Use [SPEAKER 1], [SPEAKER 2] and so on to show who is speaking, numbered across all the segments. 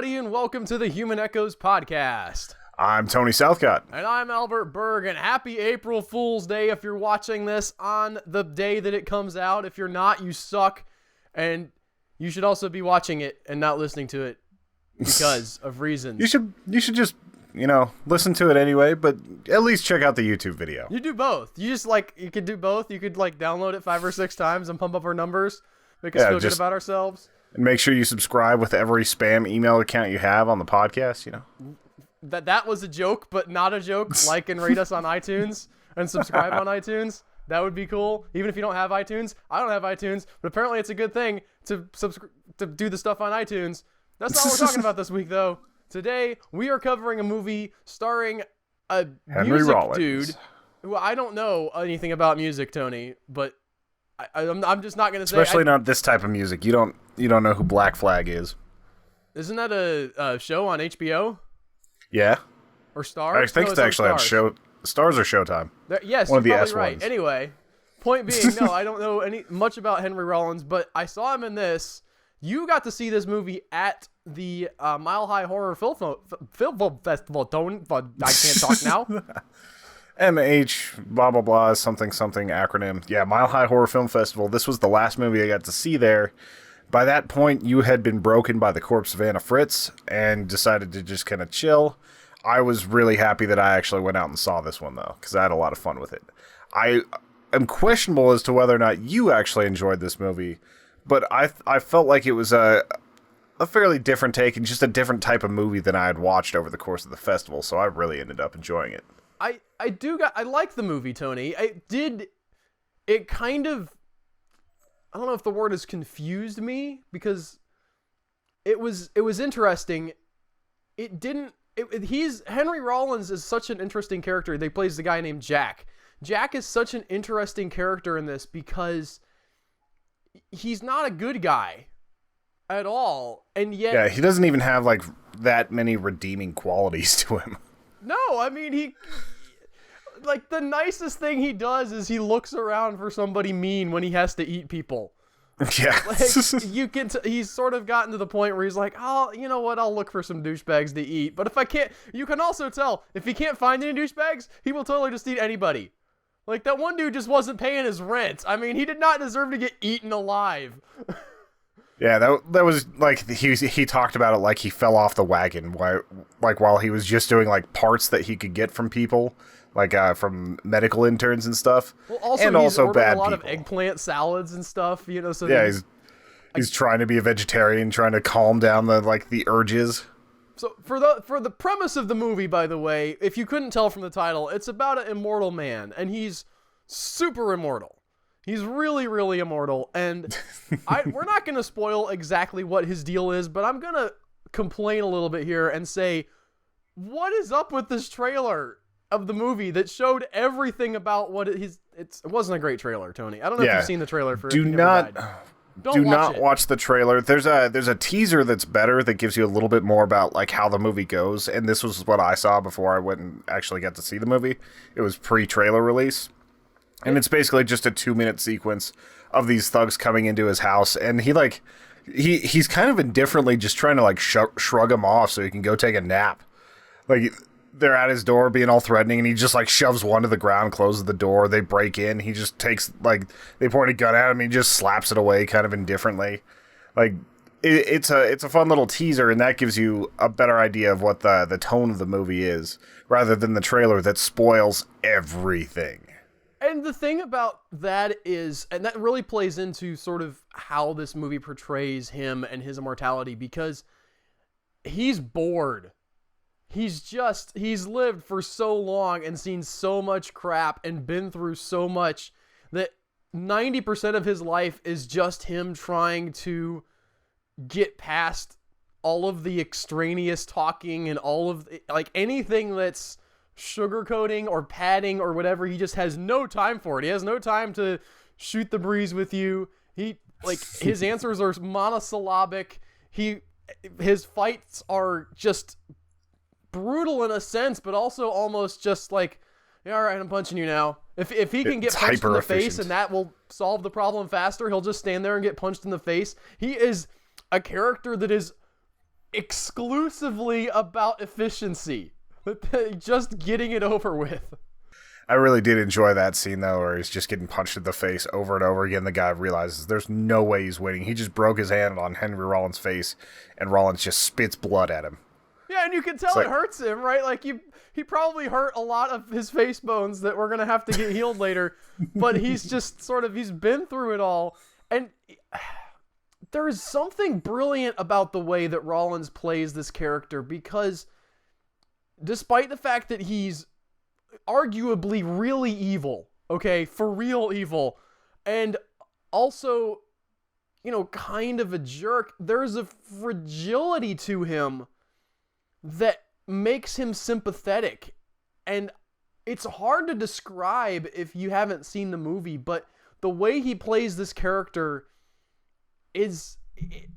[SPEAKER 1] everybody, and welcome to the Human Echoes podcast.
[SPEAKER 2] I'm Tony Southcott.
[SPEAKER 1] And I'm Albert Berg, and happy April Fool's Day if you're watching this on the day that it comes out. If you're not, you suck, and you should also be watching it and not listening to it because of reasons.
[SPEAKER 2] You should just, listen to it anyway, but at least check out the YouTube video.
[SPEAKER 1] You do both. You could do both. You could, download it 5 or 6 times and pump up our numbers, make us feel good about ourselves.
[SPEAKER 2] And make sure you subscribe with every spam email account you have on the podcast,
[SPEAKER 1] That was a joke, but not a joke. Like and rate us on iTunes and subscribe on iTunes. That would be cool. Even if you don't have iTunes. I don't have iTunes, but apparently it's a good thing to do the stuff on iTunes. That's not what we're talking about this week, though. Today, we are covering a movie starring a
[SPEAKER 2] Henry Rollins
[SPEAKER 1] dude who I don't know anything about music, Tony, but I'm just not going to say.
[SPEAKER 2] Especially not this type of music. You don't know who Black Flag is.
[SPEAKER 1] Isn't that a show on HBO?
[SPEAKER 2] Yeah.
[SPEAKER 1] Or Stars?
[SPEAKER 2] I think it's actually on Stars or Showtime.
[SPEAKER 1] Yes,
[SPEAKER 2] one of the
[SPEAKER 1] you're
[SPEAKER 2] S
[SPEAKER 1] probably right.
[SPEAKER 2] ones.
[SPEAKER 1] Anyway, point being, no, I don't know much about Henry Rollins, but I saw him in this. You got to see this movie at the Mile High Horror Film Festival. I can't talk now.
[SPEAKER 2] MH, blah, blah, blah, something acronym. Yeah, Mile High Horror Film Festival. This was the last movie I got to see there. By that point, you had been broken by the corpse of Anna Fritz and decided to just kind of chill. I was really happy that I actually went out and saw this one, though, because I had a lot of fun with it. I am questionable as to whether or not you actually enjoyed this movie, but I felt like it was a fairly different take and just a different type of movie than I had watched over the course of the festival, so I really ended up enjoying it.
[SPEAKER 1] I like the movie, Tony. It kind of, I don't know if the word is confused me, because it was interesting. Henry Rollins is such an interesting character. They plays the guy named Jack. Jack is such an interesting character in this because he's not a good guy at all, and yet...
[SPEAKER 2] Yeah, he doesn't even have, that many redeeming qualities to him.
[SPEAKER 1] No, I mean, the nicest thing he does is he looks around for somebody mean when he has to eat people.
[SPEAKER 2] Yeah.
[SPEAKER 1] He's sort of gotten to the point where he's like, oh, you know what, I'll look for some douchebags to eat. But if I can't, you can also tell, if he can't find any douchebags, he will totally just eat anybody. That one dude just wasn't paying his rent. I mean, he did not deserve to get eaten alive.
[SPEAKER 2] Yeah, that was, he talked about it like he fell off the wagon, while he was just doing, parts that he could get from people, from medical interns and stuff.
[SPEAKER 1] Well, also,
[SPEAKER 2] and
[SPEAKER 1] he's
[SPEAKER 2] also bad
[SPEAKER 1] a lot
[SPEAKER 2] people.
[SPEAKER 1] of eggplant salads and stuff, so...
[SPEAKER 2] Yeah, he's trying to be a vegetarian, trying to calm down the urges.
[SPEAKER 1] So, for the premise of the movie, by the way, if you couldn't tell from the title, it's about an immortal man, and he's super immortal. He's really, really immortal, and we're not going to spoil exactly what his deal is, but I'm going to complain a little bit here and say, what is up with this trailer of the movie that showed everything about what it wasn't a great trailer, Tony. I don't know if you've seen the trailer for
[SPEAKER 2] Do not watch the trailer. There's a teaser that's better that gives you a little bit more about how the movie goes, and this was what I saw before I went and actually got to see the movie. It was pre-trailer release. And it's basically just a 2-minute sequence of these thugs coming into his house, and he's kind of indifferently just trying to shrug him off so he can go take a nap. They're at his door being all threatening, and he just shoves one to the ground, closes the door. They break in. He just takes they point a gun at him. He just slaps it away, kind of indifferently. It's a fun little teaser, and that gives you a better idea of what the tone of the movie is, rather than the trailer that spoils everything.
[SPEAKER 1] And the thing about that is, and that really plays into sort of how this movie portrays him and his immortality, because he's bored. He's lived for so long and seen so much crap and been through so much that 90% of his life is just him trying to get past all of the extraneous talking and all of anything that's sugarcoating or padding or whatever. He just has no time for it. He has no time to shoot the breeze with you. His answers are monosyllabic. His fights are just brutal in a sense, but also almost just yeah, all right, I'm punching you now. If he can get punched in the face and that will solve the problem faster, he'll just stand there and get punched in the face. He is a character that is exclusively about efficiency. Just getting it over with.
[SPEAKER 2] I really did enjoy that scene, though, where he's just getting punched in the face over and over again. The guy realizes there's no way he's winning. He just broke his hand on Henry Rollins' face, and Rollins just spits blood at him.
[SPEAKER 1] Yeah, and you can tell it hurts him, right? Like, he probably hurt a lot of his face bones that we're going to have to get healed later, but he's just he's been through it all. And there is something brilliant about the way that Rollins plays this character, because despite the fact that he's arguably really evil, okay, for real evil, and also, kind of a jerk, there's a fragility to him that makes him sympathetic. And it's hard to describe if you haven't seen the movie, but the way he plays this character is,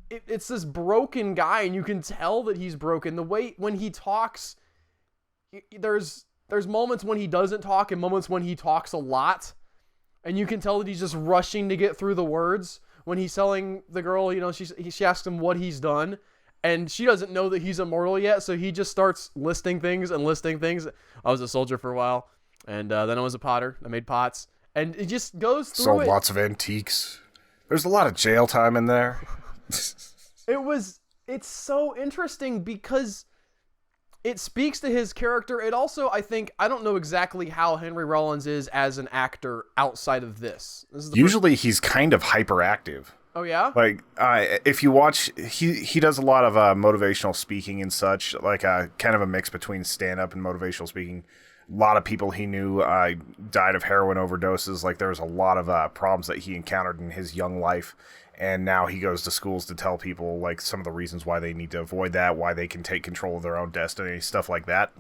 [SPEAKER 1] it's this broken guy, and you can tell that he's broken. The way when he talks, there's moments when he doesn't talk and moments when he talks a lot, and you can tell that he's just rushing to get through the words. When he's telling the girl, she asks him what he's done, and she doesn't know that he's immortal yet, so he just starts listing things. I was a soldier for a while, and then I was a potter. I made pots, and it just goes through.
[SPEAKER 2] Sold lots of antiques. There's a lot of jail time in there.
[SPEAKER 1] It's so interesting because it speaks to his character. It also, I don't know exactly how Henry Rollins is as an actor outside of this.
[SPEAKER 2] Usually he's kind of hyperactive.
[SPEAKER 1] Oh, yeah?
[SPEAKER 2] Like, if you watch, he does a lot of motivational speaking and such, like kind of a mix between stand-up and motivational speaking. A lot of people he knew died of heroin overdoses. Like, there was a lot of problems that he encountered in his young life. And now he goes to schools to tell people, like, some of the reasons why they need to avoid that, why they can take control of their own destiny, stuff like that.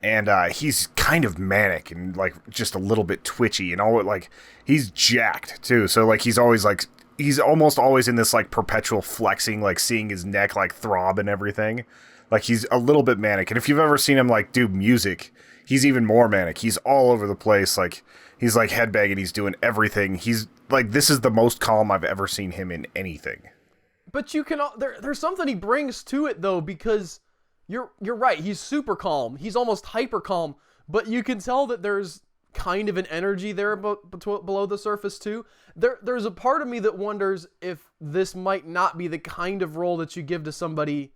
[SPEAKER 2] And he's kind of manic and, like, just a little bit twitchy. And all, like, he's jacked, too. So, like, he's almost always in this, like, perpetual flexing, like, seeing his neck, like, throb and everything. Like, he's a little bit manic. And if you've ever seen him, like, do music, he's even more manic. He's all over the place, like... He's like headbanging. He's doing everything. He's like, this is the most calm I've ever seen him in anything.
[SPEAKER 1] But you can, there's something he brings to it though, because you're right. He's super calm. He's almost hyper calm, but you can tell that there's kind of an energy there below the surface too. There's a part of me that wonders if this might not be the kind of role that you give to somebody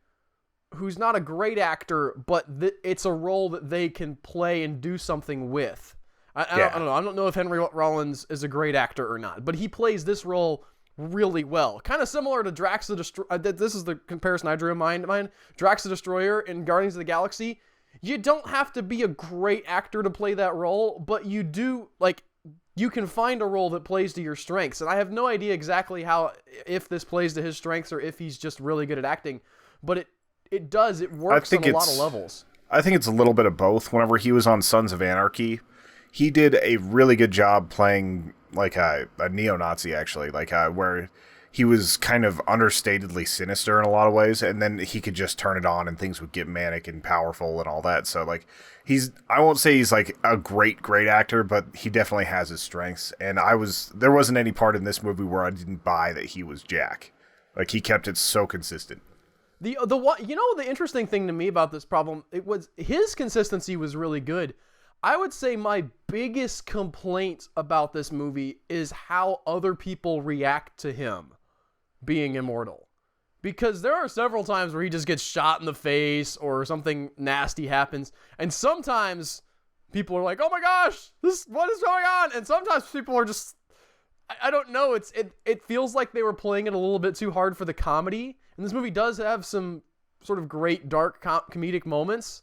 [SPEAKER 1] who's not a great actor, but it's a role that they can play and do something with. I don't know. I don't know if Henry Rollins is a great actor or not, but he plays this role really well. Kind of similar to Drax the Destroyer. This is the comparison I drew in mind. Drax the Destroyer in Guardians of the Galaxy. You don't have to be a great actor to play that role, but you do, like, you can find a role that plays to your strengths. And I have no idea exactly if this plays to his strengths or if he's just really good at acting, but it does. It works on a lot of levels.
[SPEAKER 2] I think it's a little bit of both. Whenever he was on Sons of Anarchy, he did a really good job playing like a neo-Nazi, actually, like where he was kind of understatedly sinister in a lot of ways, and then he could just turn it on and things would get manic and powerful and all that. So like I won't say he's like a great actor, but he definitely has his strengths. And there wasn't any part in this movie where I didn't buy that he was Jack. Like, he kept it so consistent.
[SPEAKER 1] The interesting thing to me about this problem, it was his consistency was really good. I would say my biggest complaint about this movie is how other people react to him being immortal. Because there are several times where he just gets shot in the face or something nasty happens. And sometimes people are like, oh my gosh, what is going on? And sometimes people are just, I don't know. It feels like they were playing it a little bit too hard for the comedy. And this movie does have some sort of great dark comedic moments.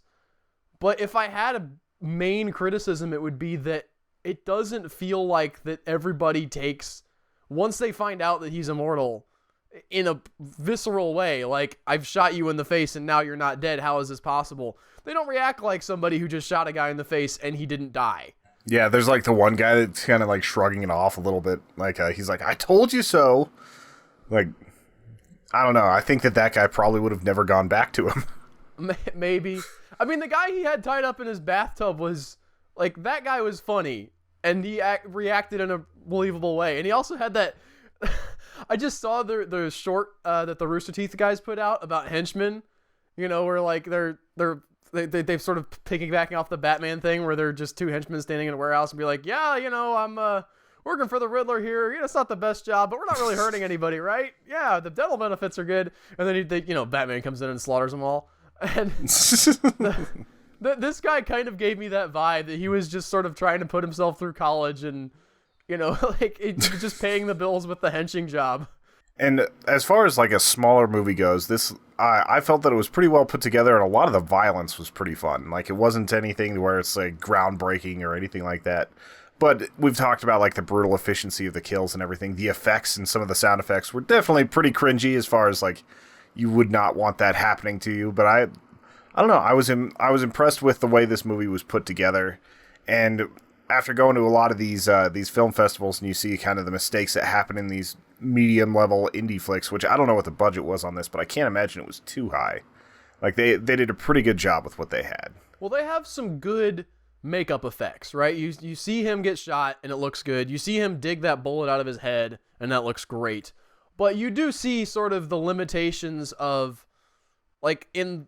[SPEAKER 1] But if I had a main criticism, it would be that it doesn't feel like that everybody takes, once they find out that he's immortal, in a visceral way, like, I've shot you in the face and now you're not dead, how is this possible? They don't react like somebody who just shot a guy in the face and he didn't die.
[SPEAKER 2] Yeah, there's like the one guy that's kind of like shrugging it off a little bit, like he's like, I told you so. Like, I don't know, I think that guy probably would have never gone back to him.
[SPEAKER 1] Maybe. I mean, the guy he had tied up in his bathtub was, like, that guy was funny, and he reacted in a believable way. And he also had that, I just saw the short that the Rooster Teeth guys put out about henchmen. You know, where like they've sort of piggybacking off the Batman thing, where they're just two henchmen standing in a warehouse and be like, yeah, you know, I'm working for the Riddler here. You know, it's not the best job, but we're not really hurting anybody, right? Yeah, the dental benefits are good. And then Batman comes in and slaughters them all. And this guy kind of gave me that vibe that he was just sort of trying to put himself through college and, like just paying the bills with the henching job.
[SPEAKER 2] And as far as like a smaller movie goes, I felt that it was pretty well put together, and a lot of the violence was pretty fun. Like, it wasn't anything where it's like groundbreaking or anything like that. But we've talked about like the brutal efficiency of the kills and everything. The effects and some of the sound effects were definitely pretty cringy, as far as like you would not want that happening to you. But I don't know. I was impressed with the way this movie was put together, and after going to a lot of these film festivals, and you see kind of the mistakes that happen in these medium-level indie flicks, which I don't know what the budget was on this, but I can't imagine it was too high. Like, they did a pretty good job with what they had.
[SPEAKER 1] Well, they have some good makeup effects, right? You see him get shot, and it looks good. You see him dig that bullet out of his head, and that looks great. But you do see sort of the limitations of, like, in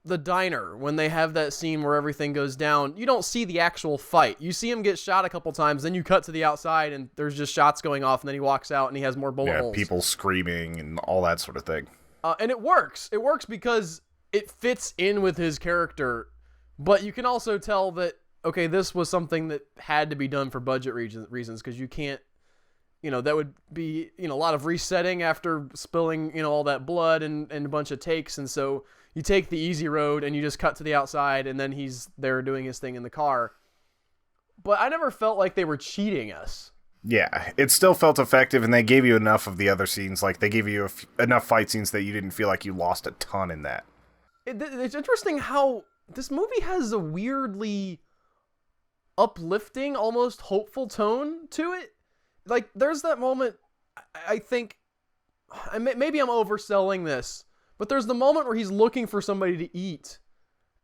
[SPEAKER 1] the diner, when they have that scene where everything goes down, you don't see the actual fight. You see him get shot a couple times, then you cut to the outside, and there's just shots going off, and then he walks out, and he has more bullet holes.
[SPEAKER 2] People screaming and all that sort of thing.
[SPEAKER 1] And it works. It works because it fits in with his character, but you can also tell that, okay, this was something that had to be done for budget reasons, because you can't, that would be, a lot of resetting after spilling, all that blood and a bunch of takes, and so you take the easy road and you just cut to the outside, and then he's there doing his thing in the car. But I never felt like they were cheating us.
[SPEAKER 2] Yeah, it still felt effective, and they gave you enough of the other scenes. Like, they gave you enough fight scenes that you didn't feel like you lost a ton in that.
[SPEAKER 1] It's interesting how this movie has a weirdly uplifting, almost hopeful tone to it. Like, there's that moment, I think, maybe I'm overselling this, but there's the moment where he's looking for somebody to eat,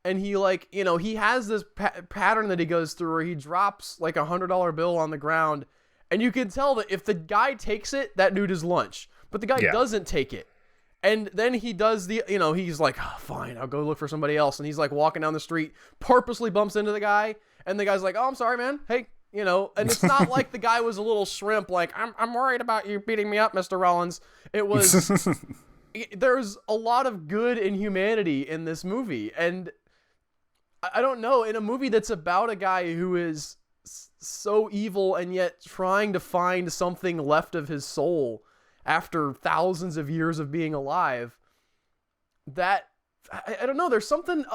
[SPEAKER 1] and he, like, he has this pattern that he goes through where he drops, like, $100 bill on the ground, and you can tell that if the guy takes it, that dude is lunch, but the guy doesn't take it. And then he does he's like, oh, fine, I'll go look for somebody else, and he's, like, walking down the street, purposely bumps into the guy, and the guy's like, oh, I'm sorry, man, hey, and it's not like the guy was a little shrimp, like, I'm worried about you beating me up, Mr. Rollins. It was, there's a lot of good and humanity in this movie, and I don't know, in a movie that's about a guy who is so evil and yet trying to find something left of his soul after thousands of years of being alive, that, I don't know, there's something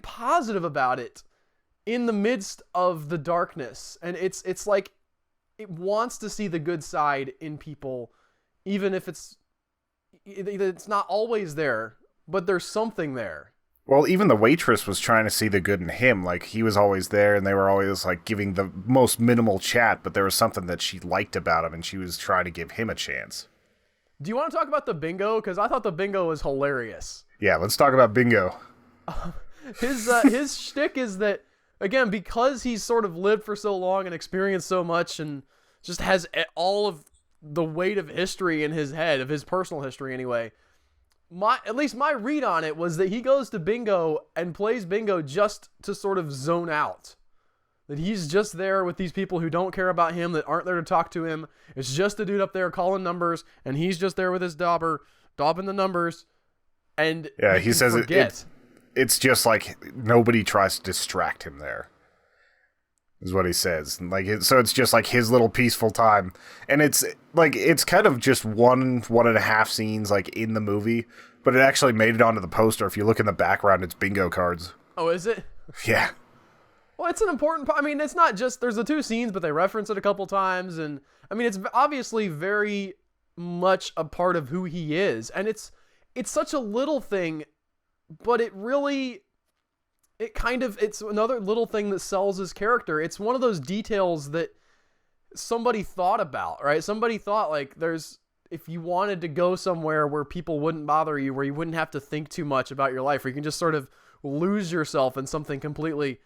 [SPEAKER 1] positive about it in the midst of the darkness, and it's like it wants to see the good side in people, even if it's not always there, but there's something there.
[SPEAKER 2] Well, even the waitress was trying to see the good in him. Like, he was always there, and they were always like giving the most minimal chat, but there was something that she liked about him, and she was trying to give him a chance.
[SPEAKER 1] Do you want to talk about the bingo? Because I thought the bingo was hilarious.
[SPEAKER 2] Yeah, let's talk about bingo.
[SPEAKER 1] His shtick is that, again, because he's sort of lived for so long and experienced so much and just has all of the weight of history in his head, of his personal history anyway, at least my read on it was that he goes to bingo and plays bingo just to sort of zone out. That he's just there with these people who don't care about him, that aren't there to talk to him. It's just a dude up there calling numbers, and he's just there with his daubing the numbers. And
[SPEAKER 2] yeah, he says it's just like nobody tries to distract him there, is what he says. So it's just like his little peaceful time. And it's like, it's kind of just one and a half scenes like in the movie, but it actually made it onto the poster. If you look in the background, it's bingo cards.
[SPEAKER 1] Oh, is it?
[SPEAKER 2] Yeah.
[SPEAKER 1] Well, it's an important part. I mean, it's not just, there's the two scenes, but they reference it a couple times. And I mean, it's obviously very much a part of who he is. And it's such a little thing, but it's another little thing that sells his character. It's one of those details that somebody thought about, right? Somebody thought, like, if you wanted to go somewhere where people wouldn't bother you, where you wouldn't have to think too much about your life, where you can just sort of lose yourself in something completely,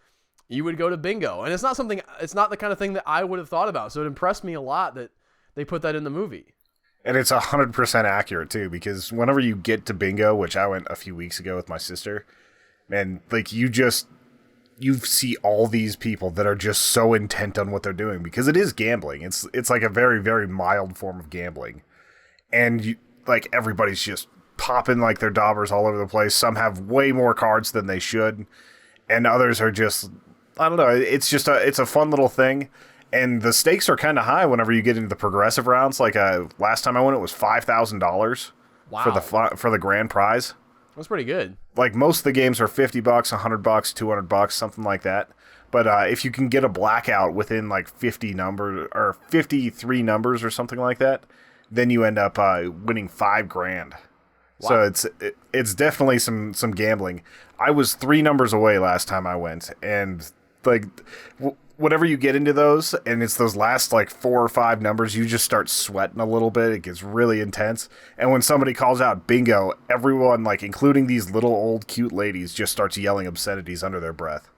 [SPEAKER 1] you would go to bingo. And it's not the kind of thing that I would have thought about. So it impressed me a lot that they put that in the movie.
[SPEAKER 2] And it's 100% accurate too, because whenever you get to bingo, which I went a few weeks ago with my sister, man, like you see all these people that are just so intent on what they're doing, because it is gambling. It's like a very, very mild form of gambling. And like everybody's just popping like their daubers all over the place. Some have way more cards than they should, and others are just, I don't know. It's just it's a fun little thing, and the stakes are kind of high whenever you get into the progressive rounds. Like last time I went, it was $5,000 for the grand prize.
[SPEAKER 1] That's pretty good.
[SPEAKER 2] Like most of the games are $50, $100, $200, something like that. But if you can get a blackout within like 50 numbers or 53 numbers or something like that, then you end up winning $5,000. Wow. So it's definitely some gambling. I was 3 numbers away last time I went, and like whenever you get into those, and it's those last like 4 or 5 numbers, you just start sweating a little bit. It gets really intense. And when somebody calls out bingo, everyone, like including these little old cute ladies, just starts yelling obscenities under their breath.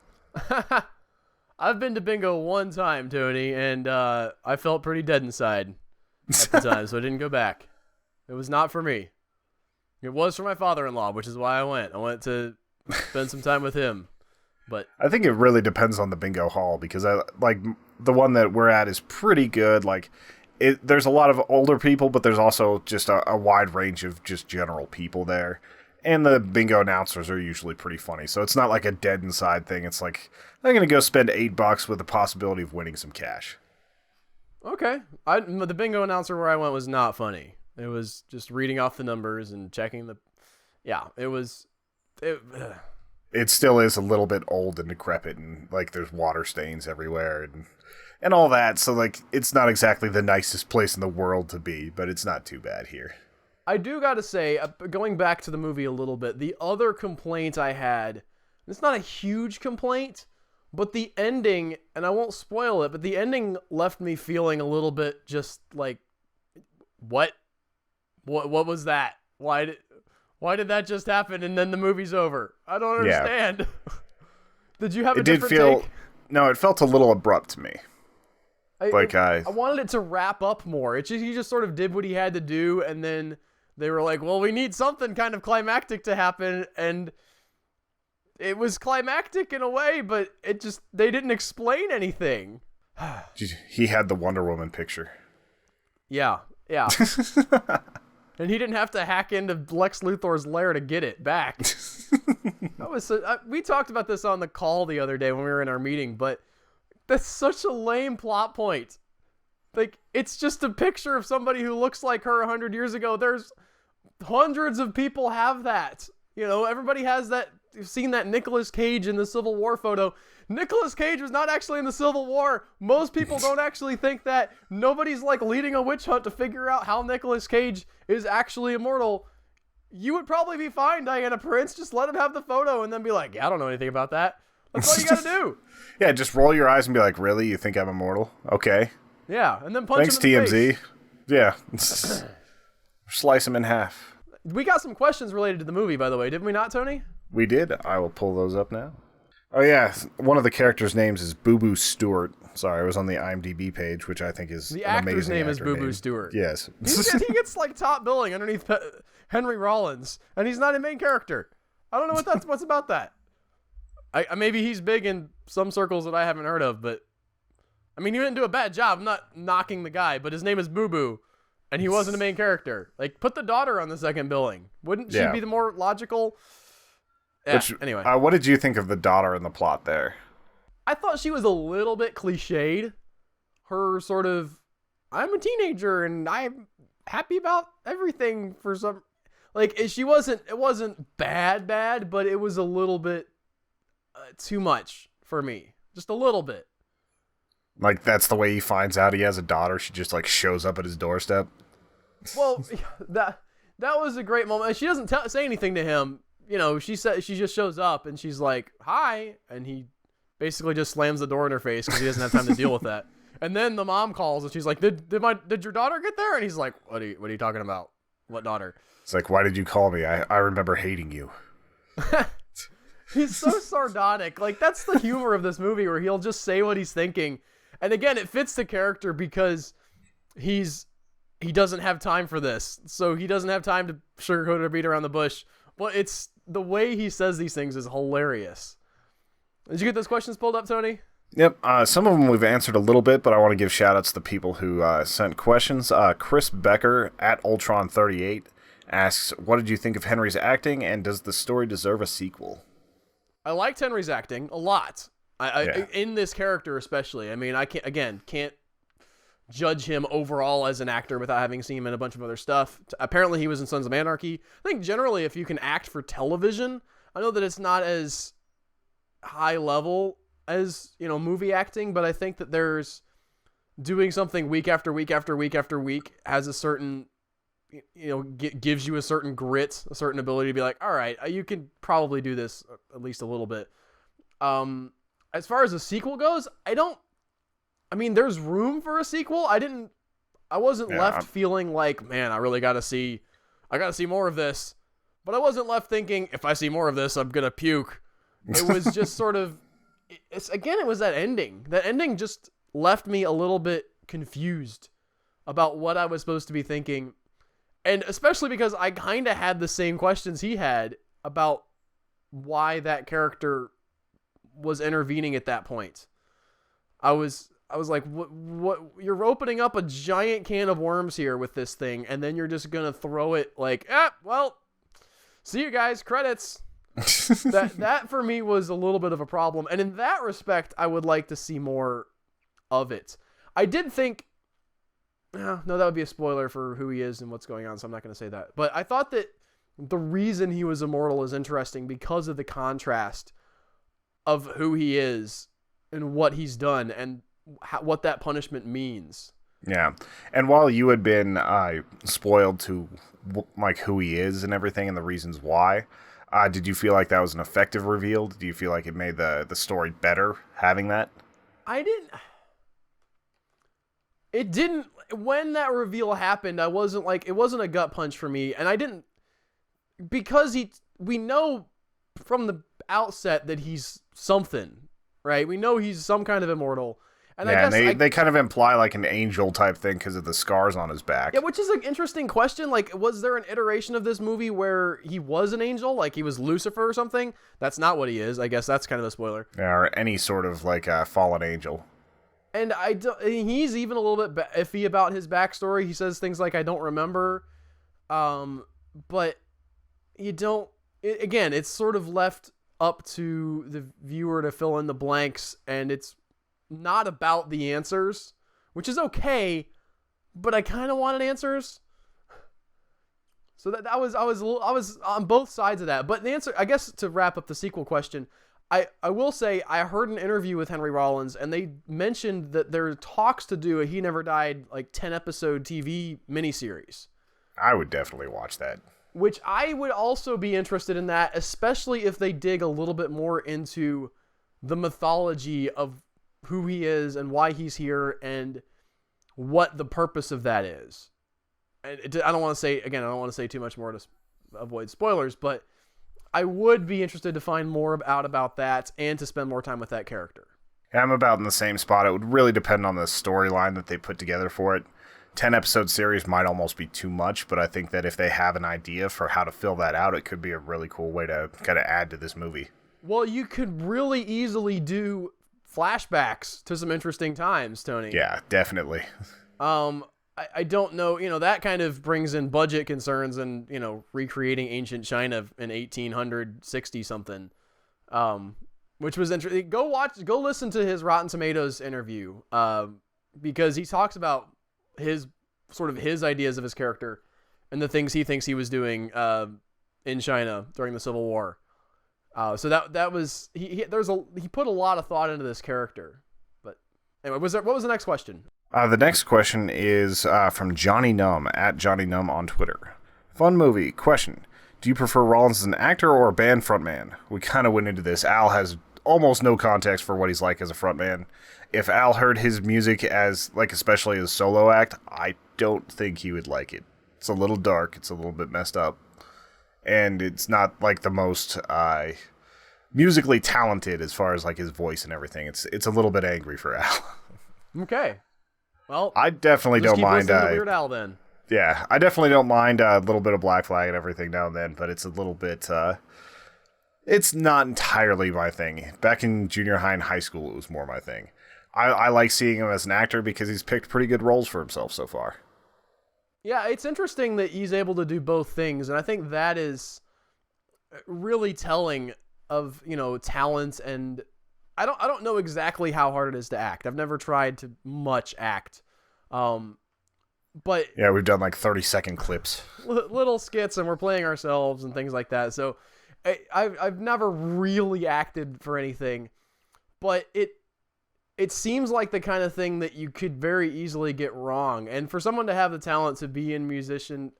[SPEAKER 1] I've been to bingo one time, Tony, and I felt pretty dead inside at the time, so I didn't go back. It was not for me. It was for my father-in-law, which is why I went. I went to spend some time with him. But
[SPEAKER 2] I think it really depends on the bingo hall, because like the one that we're at is pretty good. Like there's a lot of older people, but there's also just a wide range of just general people there. And the bingo announcers are usually pretty funny. So it's not like a dead inside thing. It's like, I'm going to go spend $8 with the possibility of winning some cash.
[SPEAKER 1] Okay. The bingo announcer where I went was not funny. It was just reading off the numbers and checking the... Yeah,
[SPEAKER 2] It still is a little bit old and decrepit, and like there's water stains everywhere and all that. So like it's not exactly the nicest place in the world to be, but it's not too bad here.
[SPEAKER 1] I do got to say, going back to the movie a little bit, the other complaint I had, it's not a huge complaint, but the ending, and I won't spoil it, but the ending left me feeling a little bit just like, what was that? Why did that just happen and then the movie's over? I don't understand. Yeah. Did you have a different take?
[SPEAKER 2] No, it felt a little abrupt to me.
[SPEAKER 1] I wanted it to wrap up more. He just sort of did what he had to do, and then they were like, well, we need something kind of climactic to happen, and it was climactic in a way, but they didn't explain anything.
[SPEAKER 2] He had the Wonder Woman picture.
[SPEAKER 1] Yeah. And he didn't have to hack into Lex Luthor's lair to get it back. We talked about this on the call the other day when we were in our meeting, but that's such a lame plot point. Like, it's just a picture of somebody who looks like her 100 years ago. There's hundreds of people have that. You know, everybody has that. You've seen that Nicolas Cage in the Civil War photo. Nicolas Cage was not actually in the Civil War. Most people don't actually think that. Nobody's like leading a witch hunt to figure out how Nicolas Cage is actually immortal. You would probably be fine, Diana Prince. Just let him have the photo and then be like, yeah, I don't know anything about that. That's all you gotta do.
[SPEAKER 2] Yeah, just roll your eyes and be like, really? You think I'm immortal? Okay.
[SPEAKER 1] Yeah, and then punch
[SPEAKER 2] Thanks,
[SPEAKER 1] him in the
[SPEAKER 2] TMZ.
[SPEAKER 1] face.
[SPEAKER 2] Yeah. Slice him in half.
[SPEAKER 1] We got some questions related to the movie, by the way. Didn't we not, Tony?
[SPEAKER 2] We did. I will pull those up now. Oh, yeah. One of the characters' names is Boo Boo Stewart. Sorry, I was on the IMDb page, which I think is
[SPEAKER 1] the
[SPEAKER 2] an
[SPEAKER 1] actor's
[SPEAKER 2] amazing
[SPEAKER 1] name is
[SPEAKER 2] actor
[SPEAKER 1] Boo Boo
[SPEAKER 2] name.
[SPEAKER 1] Stewart.
[SPEAKER 2] Yes.
[SPEAKER 1] He gets like top billing underneath Henry Rollins, and he's not a main character. I don't know what's about that. I maybe he's big in some circles that I haven't heard of, but I mean, he didn't do a bad job. I'm not knocking the guy, but his name is Boo Boo, and he wasn't a main character. Like, put the daughter on the second billing. Wouldn't she be the more logical? Yeah, anyway.
[SPEAKER 2] What did you think of the daughter in the plot there?
[SPEAKER 1] I thought she was a little bit cliched. Her sort of, I'm a teenager and I'm happy about everything for some, like, it wasn't bad, but it was a little bit too much for me. Just a little bit.
[SPEAKER 2] Like, that's the way he finds out he has a daughter. She just, like, shows up at his doorstep.
[SPEAKER 1] Well, that was a great moment. She doesn't say anything to him. You know, she just shows up and she's like, hi. And he basically just slams the door in her face because he doesn't have time to deal with that. And then the mom calls and she's like, did your daughter get there? And he's like, what are you talking about? What daughter?
[SPEAKER 2] It's like, why did you call me? I remember hating you.
[SPEAKER 1] He's so sardonic. Like, that's the humor of this movie, where he'll just say what he's thinking. And again, it fits the character because he's he doesn't have time for this, so he doesn't have time to sugarcoat or beat around the bush. Well, it's the way he says these things is hilarious. Did you get those questions pulled up, Tony?
[SPEAKER 2] Yep. Some of them we've answered a little bit, but I want to give shout-outs to the people who sent questions. Chris Becker at Ultron38 asks, what did you think of Henry's acting, and does the story deserve a sequel?
[SPEAKER 1] I liked Henry's acting a lot. I in this character especially. I mean, I can't judge him overall as an actor without having seen him in a bunch of other stuff. Apparently he was in Sons of Anarchy. I think generally if you can act for television, I know that it's not as high level as, movie acting, but I think that there's doing something week after week after week after week has a certain, gives you a certain grit, a certain ability to be like, all right, you can probably do this at least a little bit. As far as a sequel goes, there's room for a sequel. I wasn't left feeling like, man, I gotta see more of this, but I wasn't left thinking, if I see more of this, I'm gonna puke. It was just sort of, it was that ending. That ending just left me a little bit confused about what I was supposed to be thinking. And especially because I kind of had the same questions he had about why that character was intervening at that point. I was like, what, you're opening up a giant can of worms here with this thing, and then you're just going to throw it like, well, see you guys, credits. that for me was a little bit of a problem. And in that respect, I would like to see more of it. I did think, no, that would be a spoiler for who he is and what's going on, so I'm not going to say that. But I thought that the reason he was immortal is interesting because of the contrast of who he is and what he's done and what that punishment means.
[SPEAKER 2] Yeah. And while you had been spoiled to like who he is and everything and the reasons why, did you feel like that was an effective reveal? Did you feel like it made the story better having that? It didn't. When that reveal happened, I wasn't like, it wasn't a gut punch for me. And I didn't, because we know from the outset that he's something, right? We know he's some kind of immortal. And yeah,
[SPEAKER 1] I guess
[SPEAKER 2] they kind of imply like an angel type thing because of the scars on his back.
[SPEAKER 1] Yeah, which is an interesting question. Like, was there an iteration of this movie where he was an angel? Like he was Lucifer or something? That's not what he is. I guess that's kind of a spoiler.
[SPEAKER 2] Yeah, or any sort of like fallen angel.
[SPEAKER 1] And he's even a little bit iffy about his backstory. He says things like, I don't remember. But you don't... Again, it's sort of left up to the viewer to fill in the blanks, and it's not about the answers, which is okay, but I kind of wanted answers. So I was on both sides of that. But the answer, I guess, to wrap up the sequel question, I will say I heard an interview with Henry Rollins, and they mentioned that there are talks to do a He Never Died like 10-episode TV miniseries.
[SPEAKER 2] I would definitely watch that.
[SPEAKER 1] Which I would also be interested in that, especially if they dig a little bit more into the mythology of who he is and why he's here and what the purpose of that is. And I don't want to say too much more to avoid spoilers, but I would be interested to find more out about that and to spend more time with that character.
[SPEAKER 2] Yeah, I'm about in the same spot. It would really depend on the storyline that they put together for it. 10-episode series might almost be too much, but I think that if they have an idea for how to fill that out, it could be a really cool way to kind of add to this movie.
[SPEAKER 1] Well, you could really easily do flashbacks to some interesting times, Tony.
[SPEAKER 2] Yeah, definitely.
[SPEAKER 1] I don't know, that kind of brings in budget concerns and, recreating ancient China in 1860 something, which was interesting. Go listen to his Rotten Tomatoes interview, because he talks about his ideas of his character and the things he thinks he was doing, in China during the Civil War. So that was, he put a lot of thought into this character. But anyway, what was the next question?
[SPEAKER 2] The next question is from Johnny Numb, at Johnny Numb on Twitter. Fun movie. Question. Do you prefer Rollins as an actor or a band frontman? We kind of went into this. Al has almost no context for what he's like as a frontman. If Al heard his music as, like, especially as solo act, I don't think he would like it. It's a little dark. It's a little bit messed up. And it's not, like, the most musically talented as far as, like, his voice and everything. It's a little bit angry for Al.
[SPEAKER 1] Okay. Well,
[SPEAKER 2] I definitely don't mind.
[SPEAKER 1] Weird Al then.
[SPEAKER 2] Yeah, I definitely don't mind a little bit of Black Flag and everything now and then, but it's a little bit. It's not entirely my thing. Back in junior high and high school, it was more my thing. I like seeing him as an actor because he's picked pretty good roles for himself so far.
[SPEAKER 1] Yeah, it's interesting that he's able to do both things, and I think that is really telling of, talent. And I don't know exactly how hard it is to act. I've never tried to much act. But
[SPEAKER 2] yeah, we've done like 30-second clips,
[SPEAKER 1] little skits, and we're playing ourselves and things like that. So I've never really acted for anything, but it seems like the kind of thing that you could very easily get wrong. And for someone to have the talent to be a musician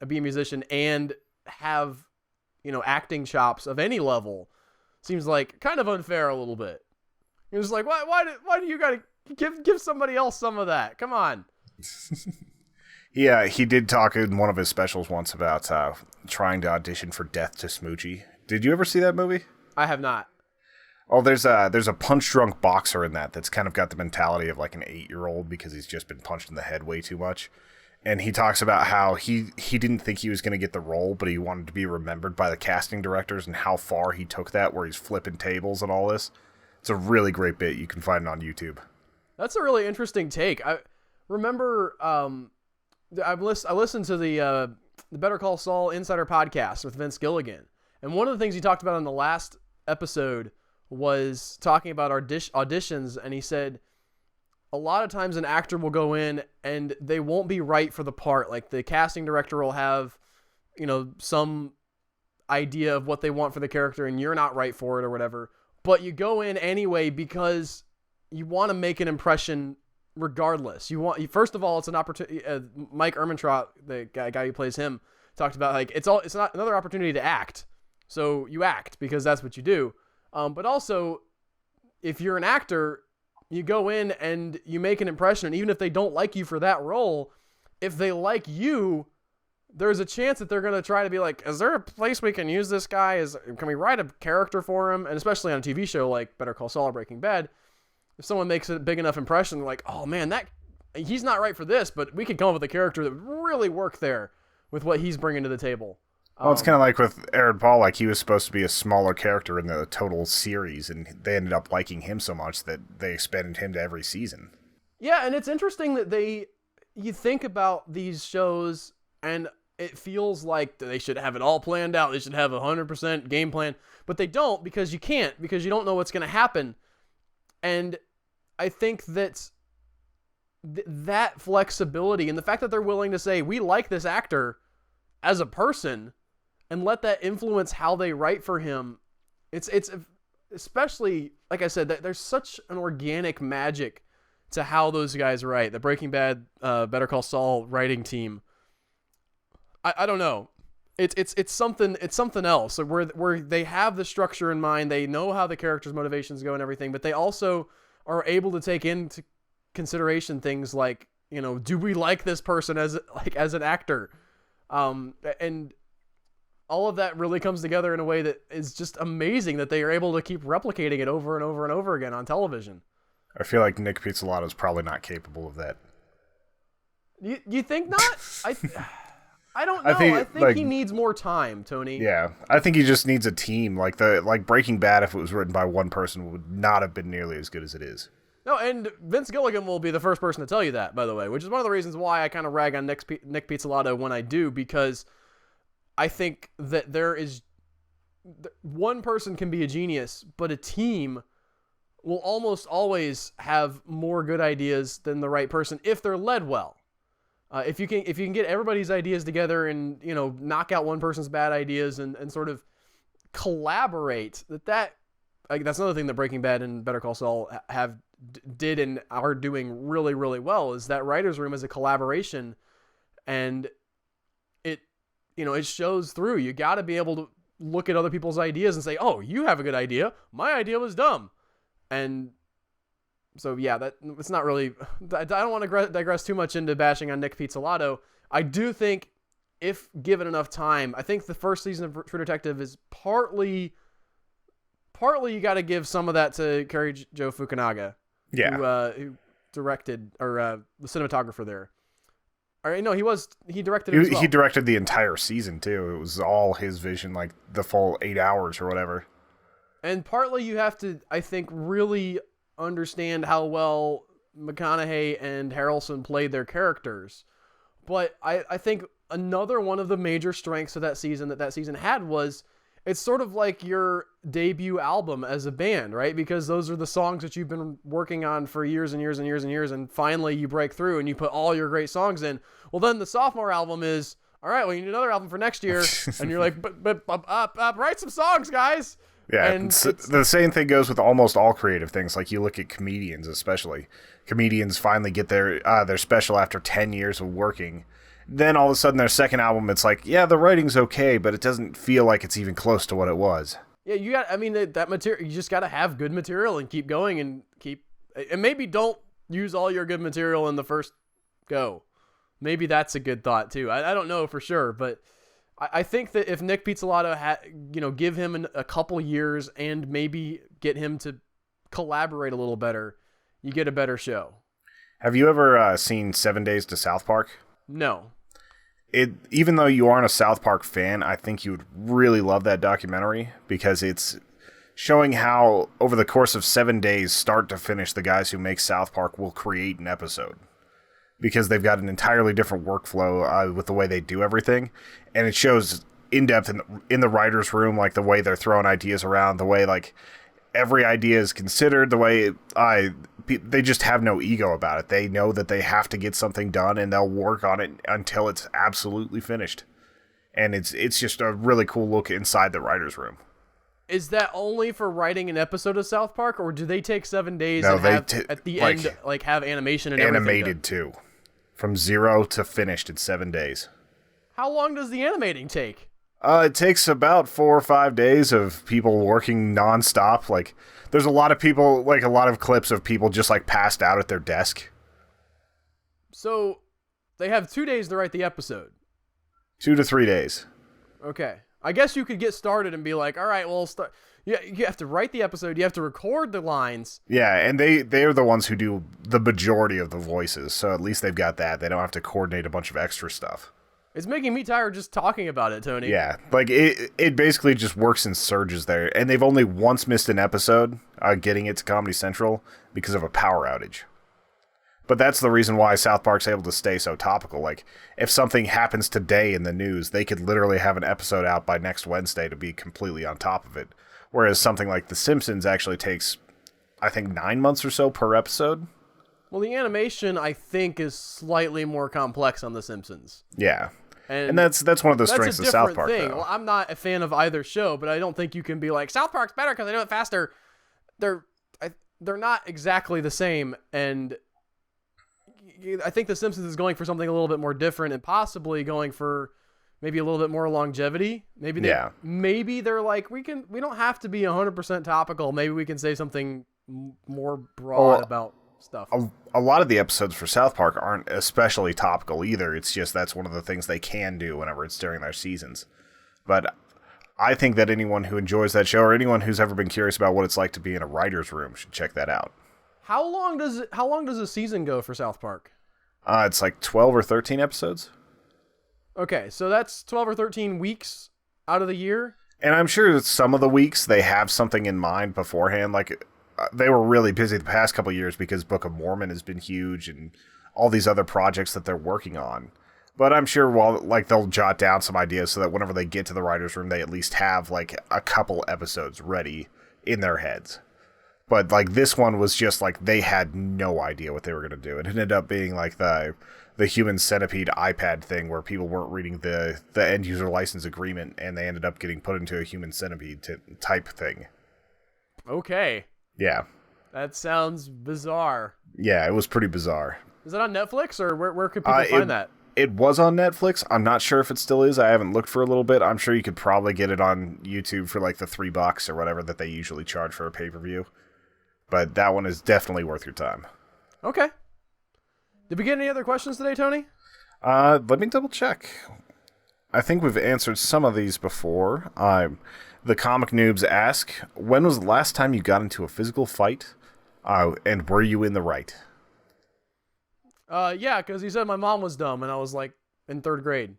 [SPEAKER 1] and have, acting chops of any level seems like kind of unfair a little bit. You're just like, why do you gotta give somebody else some of that? Come on.
[SPEAKER 2] Yeah, he did talk in one of his specials once about trying to audition for Death to Smoochie. Did you ever see that movie?
[SPEAKER 1] I have not.
[SPEAKER 2] Oh, there's a punch-drunk boxer in that's kind of got the mentality of like an 8-year-old because he's just been punched in the head way too much. And he talks about how he didn't think he was going to get the role, but he wanted to be remembered by the casting directors and how far he took that, where he's flipping tables and all this. It's a really great bit. You can find it on YouTube.
[SPEAKER 1] That's a really interesting take. I remember I listened to the Better Call Saul Insider podcast with Vince Gilligan. And one of the things he talked about in the last episode was talking about auditions, and he said a lot of times an actor will go in and they won't be right for the part. Like the casting director will have, some idea of what they want for the character, and you're not right for it or whatever. But you go in anyway because you want to make an impression regardless. First of all, it's an opportunity. Mike Ehrmantraut, the guy who plays him, talked about like it's not another opportunity to act. So you act because that's what you do. But also, if you're an actor, you go in and you make an impression, and even if they don't like you for that role, if they like you, there's a chance that they're going to try to be like, is there a place we can use this guy? Can we write a character for him? And especially on a TV show like Better Call Saul or Breaking Bad, if someone makes a big enough impression, they're like, oh man, he's not right for this, but we could come up with a character that would really work there with what he's bringing to the table.
[SPEAKER 2] Well, it's kind of like with Aaron Paul. Like, he was supposed to be a smaller character in the total series, and they ended up liking him so much that they expanded him to every season.
[SPEAKER 1] Yeah, and it's interesting that you think about these shows, and it feels like they should have it all planned out. They should have 100% game plan, but they don't, because you can't, because you don't know what's going to happen. And I think that that flexibility and the fact that they're willing to say, we like this actor as a person, and let that influence how they write for him. It's especially, like I said, that there's such an organic magic to how those guys write. The Breaking Bad, Better Call Saul writing team. I don't know. It's something else where they have the structure in mind. They know how the characters' motivations go and everything, but they also are able to take into consideration things like, do we like this person as an actor? And all of that really comes together in a way that is just amazing, that they are able to keep replicating it over and over and over again on television.
[SPEAKER 2] I feel like Nick Pizzolatto is probably not capable of that.
[SPEAKER 1] You think not? I don't know. I think he needs more time, Tony.
[SPEAKER 2] Yeah, I think he just needs a team. Like Breaking Bad, if it was written by one person, would not have been nearly as good as it is.
[SPEAKER 1] No, and Vince Gilligan will be the first person to tell you that, by the way, which is one of the reasons why I kind of rag on Nick Pizzolatto when I do, because I think that one person can be a genius, but a team will almost always have more good ideas than the right person if they're led well. If you can get everybody's ideas together and knock out one person's bad ideas and sort of collaborate, that's another thing that Breaking Bad and Better Call Saul did and are doing really, really well, is that writer's room is a collaboration, and it shows through. You got to be able to look at other people's ideas and say, oh, you have a good idea. My idea was dumb. And so, yeah, it's not really, I don't want to digress too much into bashing on Nick Pizzolatto. I do think if given enough time, I think the first season of True Detective is partly you got to give some of that to Kerry Joe Fukunaga,
[SPEAKER 2] yeah,
[SPEAKER 1] who directed, or the cinematographer there. Or no, he directed it as well.
[SPEAKER 2] He directed the entire season too. It was all his vision, like the full 8 hours or whatever.
[SPEAKER 1] And partly you have to, I think, really understand how well McConaughey and Harrelson played their characters. But I think another one of the major strengths of that season had was it's sort of like your debut album as a band, right? Because those are the songs that you've been working on for years and years and years and years, and finally you break through and you put all your great songs in. Well, then the sophomore album is, all right, well, you need another album for next year. And you're like, but write some songs, guys.
[SPEAKER 2] Yeah, and the same thing goes with almost all creative things. Like you look at comedians, especially. Comedians finally get their special after 10 years of working. Then all of a sudden their second album, it's like, yeah, the writing's okay, but it doesn't feel like it's even close to what it was.
[SPEAKER 1] Yeah, that material, you just got to have good material and keep going and maybe don't use all your good material in the first go. Maybe that's a good thought too. I don't know for sure, but I think that if Nick Pizzolatto give him a couple years and maybe get him to collaborate a little better, you get a better show.
[SPEAKER 2] Have you ever seen 7 Days to South Park?
[SPEAKER 1] No.
[SPEAKER 2] Even though you aren't a South Park fan, I think you would really love that documentary because it's showing how over the course of 7 days, start to finish, the guys who make South Park will create an episode. Because they've got an entirely different workflow with the way they do everything. And it shows in-depth in the writer's room, like the way they're throwing ideas around, the way like every idea is considered, the way they just have no ego about it. They know that they have to get something done and they'll work on it until it's absolutely finished. And it's just a really cool look inside the writer's room.
[SPEAKER 1] Is that only for writing an episode of South Park, or do they take 7 days
[SPEAKER 2] and
[SPEAKER 1] at the end have animation and everything?
[SPEAKER 2] Animated too. From 0 to finished in 7 days.
[SPEAKER 1] How long does the animating take?
[SPEAKER 2] It takes about 4 or 5 days of people working nonstop. Like, there's a lot of people, like a lot of clips of people just like passed out at their desk.
[SPEAKER 1] So, they have 2 days to write the episode.
[SPEAKER 2] 2 to 3 days.
[SPEAKER 1] Okay. I guess you could get started and be like, all right, well, start. Yeah, you have to write the episode. You have to record the lines.
[SPEAKER 2] Yeah, and they're the ones who do the majority of the voices, so at least they've got that. They don't have to coordinate a bunch of extra stuff.
[SPEAKER 1] It's making me tired just talking about it, Tony.
[SPEAKER 2] Yeah, like it basically just works in surges there, and they've only once missed an episode getting it to Comedy Central because of a power outage. But that's the reason why South Park's able to stay so topical. Like, if something happens today in the news, they could literally have an episode out by next Wednesday to be completely on top of it. Whereas something like The Simpsons actually takes, I think, 9 months or so per episode.
[SPEAKER 1] Well, the animation, I think, is slightly more complex on The Simpsons.
[SPEAKER 2] Yeah. And that's one of the strengths of South Park,
[SPEAKER 1] thing. Well, I'm not a fan of either show, but I don't think you can be like, South Park's better because they do it faster. They're not exactly the same, and I think The Simpsons is going for something a little bit more different and possibly going for maybe a little bit more longevity. Maybe they're like, we don't have to be 100% topical. Maybe we can say something more broad about stuff.
[SPEAKER 2] A lot of the episodes for South Park aren't especially topical either. It's just that's one of the things they can do whenever it's during their seasons. But I think that anyone who enjoys that show or anyone who's ever been curious about what it's like to be in a writer's room should check that out.
[SPEAKER 1] How long does a season go for South Park?
[SPEAKER 2] It's like 12 or 13 episodes.
[SPEAKER 1] Okay, so that's 12 or 13 weeks out of the year?
[SPEAKER 2] And I'm sure that some of the weeks they have something in mind beforehand. Like, they were really busy the past couple of years because Book of Mormon has been huge and all these other projects that they're working on. But I'm sure they'll jot down some ideas so that whenever they get to the writer's room, they at least have like a couple episodes ready in their heads. But like this one was just like they had no idea what they were going to do. It ended up being like the Human Centipede iPad thing where people weren't reading the end user license agreement and they ended up getting put into a Human Centipede type thing.
[SPEAKER 1] Okay.
[SPEAKER 2] Yeah.
[SPEAKER 1] That sounds bizarre.
[SPEAKER 2] Yeah, it was pretty bizarre.
[SPEAKER 1] Is it on Netflix or where could people find that?
[SPEAKER 2] It was on Netflix. I'm not sure if it still is. I haven't looked for a little bit. I'm sure you could probably get it on YouTube for like the $3 or whatever that they usually charge for a pay-per-view. But that one is definitely worth your time.
[SPEAKER 1] Okay. Did we get any other questions today, Tony?
[SPEAKER 2] Let me double check. I think we've answered some of these before. The Comic Noobs ask, when was the last time you got into a physical fight? And were you in the right?
[SPEAKER 1] Yeah, because he said my mom was dumb, and I was like in 3rd grade.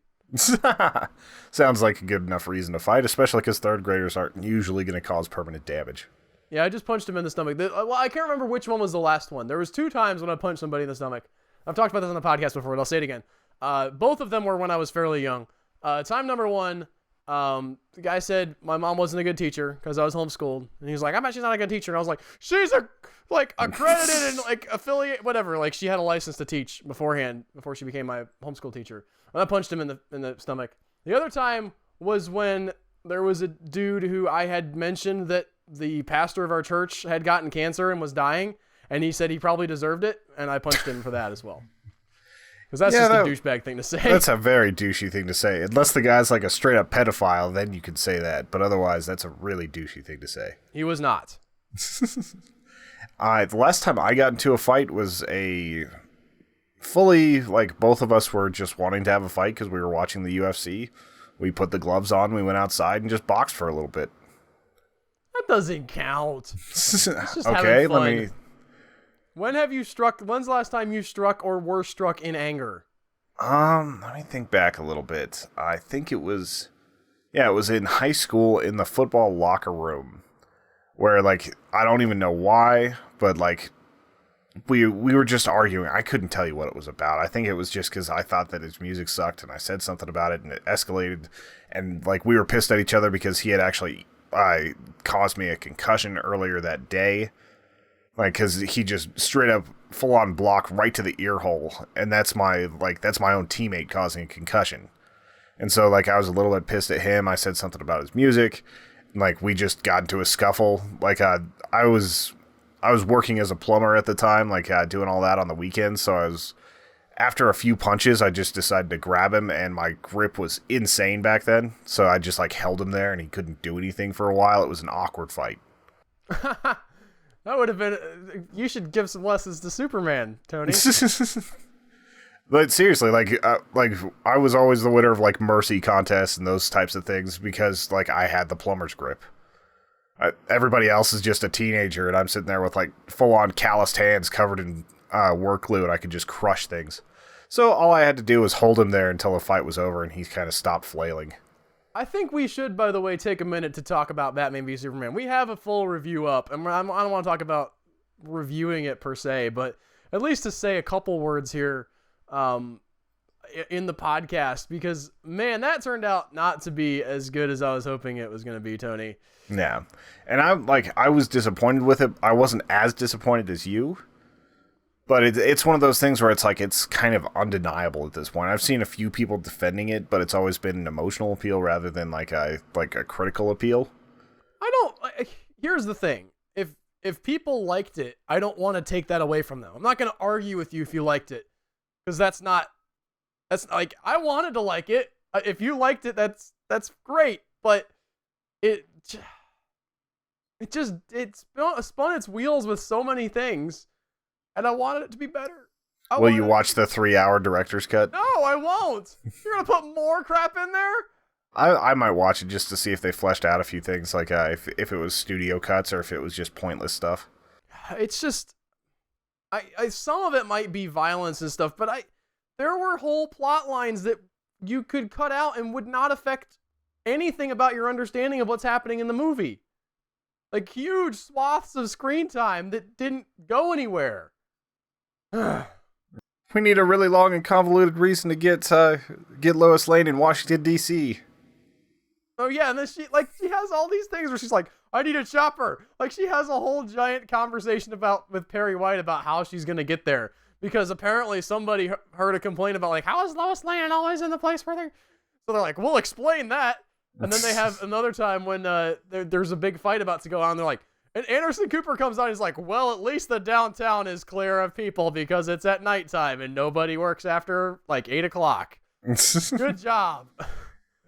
[SPEAKER 2] Sounds like a good enough reason to fight, especially because 3rd graders aren't usually going to cause permanent damage.
[SPEAKER 1] Yeah, I just punched him in the stomach. Well, I can't remember which one was the last one. There was 2 times when I punched somebody in the stomach. I've talked about this on the podcast before, but I'll say it again. Both of them were when I was fairly young. Time number 1, the guy said my mom wasn't a good teacher because I was homeschooled, and he was like, "I bet she's not a good teacher." And I was like, "She's accredited and affiliate, whatever." Like, she had a license to teach beforehand before she became my homeschool teacher. And I punched him in the stomach. The other time was when there was a dude who I had mentioned that the pastor of our church had gotten cancer and was dying, and he said he probably deserved it, and I punched him for that as well. Because that's just a douchebag thing to say.
[SPEAKER 2] That's a very douchey thing to say. Unless the guy's like a straight-up pedophile, then you can say that. But otherwise, that's a really douchey thing to say.
[SPEAKER 1] He was not.
[SPEAKER 2] The last time I got into a fight was a fully, like, both of us were just wanting to have a fight because we were watching the UFC. We put the gloves on, we went outside and just boxed for a little bit.
[SPEAKER 1] That doesn't count.
[SPEAKER 2] Okay, let me...
[SPEAKER 1] When's the last time you struck or were struck in anger?
[SPEAKER 2] Let me think back a little bit. I think it was in high school in the football locker room where, like, I don't even know why, but, like, we were just arguing. I couldn't tell you what it was about. I think it was just because I thought that his music sucked and I said something about it and it escalated, and, like, we were pissed at each other because he had actually caused me a concussion earlier that day. Like, because he just straight up full-on block right to the ear hole, and that's my own teammate causing a concussion. And so, like, I was a little bit pissed at him. I said something about his music, and, like, we just got into a scuffle. Like, I was working as a plumber at the time, like, doing all that on the weekends, so after a few punches, I just decided to grab him, and my grip was insane back then, so I just, like, held him there, and he couldn't do anything for a while. It was an awkward fight.
[SPEAKER 1] That would have been... You should give some lessons to Superman, Tony.
[SPEAKER 2] But seriously, like I was always the winner of, like, mercy contests and those types of things because, like, I had the plumber's grip. Everybody else is just a teenager, and I'm sitting there with, like, full-on calloused hands covered in work glue, and I could just crush things. So all I had to do was hold him there until the fight was over, and he kind of stopped flailing.
[SPEAKER 1] I think we should, by the way, take a minute to talk about Batman v Superman. We have a full review up, and I don't want to talk about reviewing it per se, but at least to say a couple words here in the podcast, because, man, that turned out not to be as good as I was hoping it was going to be, Tony.
[SPEAKER 2] Yeah, and I was disappointed with it. I wasn't as disappointed as you, but it's one of those things where it's like it's kind of undeniable at this point. I've seen a few people defending it, but it's always been an emotional appeal rather than like a critical appeal.
[SPEAKER 1] Here's the thing: if people liked it, I don't want to take that away from them. I'm not going to argue with you if you liked it, because that's like, I wanted to like it. If you liked it, that's great, but it spun its wheels with so many things. And I wanted it to be better.
[SPEAKER 2] Will you watch the 3-hour director's cut?
[SPEAKER 1] No, I won't. You're going to put more crap in there?
[SPEAKER 2] I might watch it just to see if they fleshed out a few things, like if it was studio cuts or if it was just pointless stuff.
[SPEAKER 1] It's just... some of it might be violence and stuff, but there were whole plot lines that you could cut out and would not affect anything about your understanding of what's happening in the movie. Like, huge swaths of screen time that didn't go anywhere.
[SPEAKER 2] We need a really long and convoluted reason to get Lois Lane in Washington, D.C.
[SPEAKER 1] Oh yeah, and then she has all these things where she's like, I need a chopper. Like, she has a whole giant conversation with Perry White about how she's gonna get there, because apparently somebody heard a complaint about, like, how is Lois Lane always in the place where they're... So they're like, we'll explain that. And then they have another time when there's a big fight about to go on. They're like, and Anderson Cooper comes on. He's like, well, at least the downtown is clear of people because it's at nighttime and nobody works after like 8 o'clock. Good job.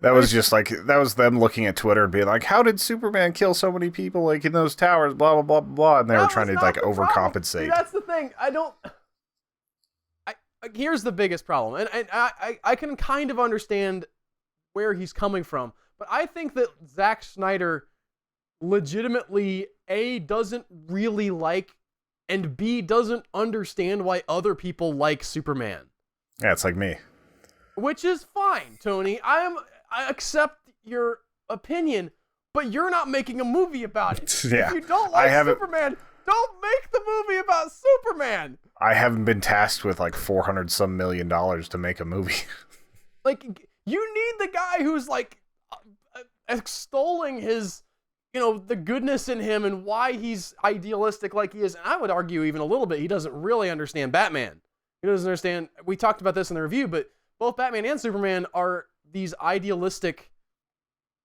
[SPEAKER 2] That was just like, that was them looking at Twitter and being like, how did Superman kill so many people, like, in those towers, blah, blah, blah, blah. And they were trying to, like, overcompensate.
[SPEAKER 1] See, that's the thing. Here's the biggest problem. And I can kind of understand where he's coming from. But I think that Zack Snyder legitimately, doesn't really like and B, doesn't understand why other people like Superman.
[SPEAKER 2] Yeah, it's like me.
[SPEAKER 1] Which is fine, Tony. I accept your opinion, but you're not making a movie about it.
[SPEAKER 2] Yeah.
[SPEAKER 1] If you don't like Superman, don't make the movie about Superman.
[SPEAKER 2] I haven't been tasked with like $400 some million to make a movie.
[SPEAKER 1] Like, you need the guy who's like extolling his, the goodness in him and why he's idealistic like he is. And I would argue even a little bit, he doesn't really understand Batman. He doesn't understand. We talked about this in the review, but both Batman and Superman are these idealistic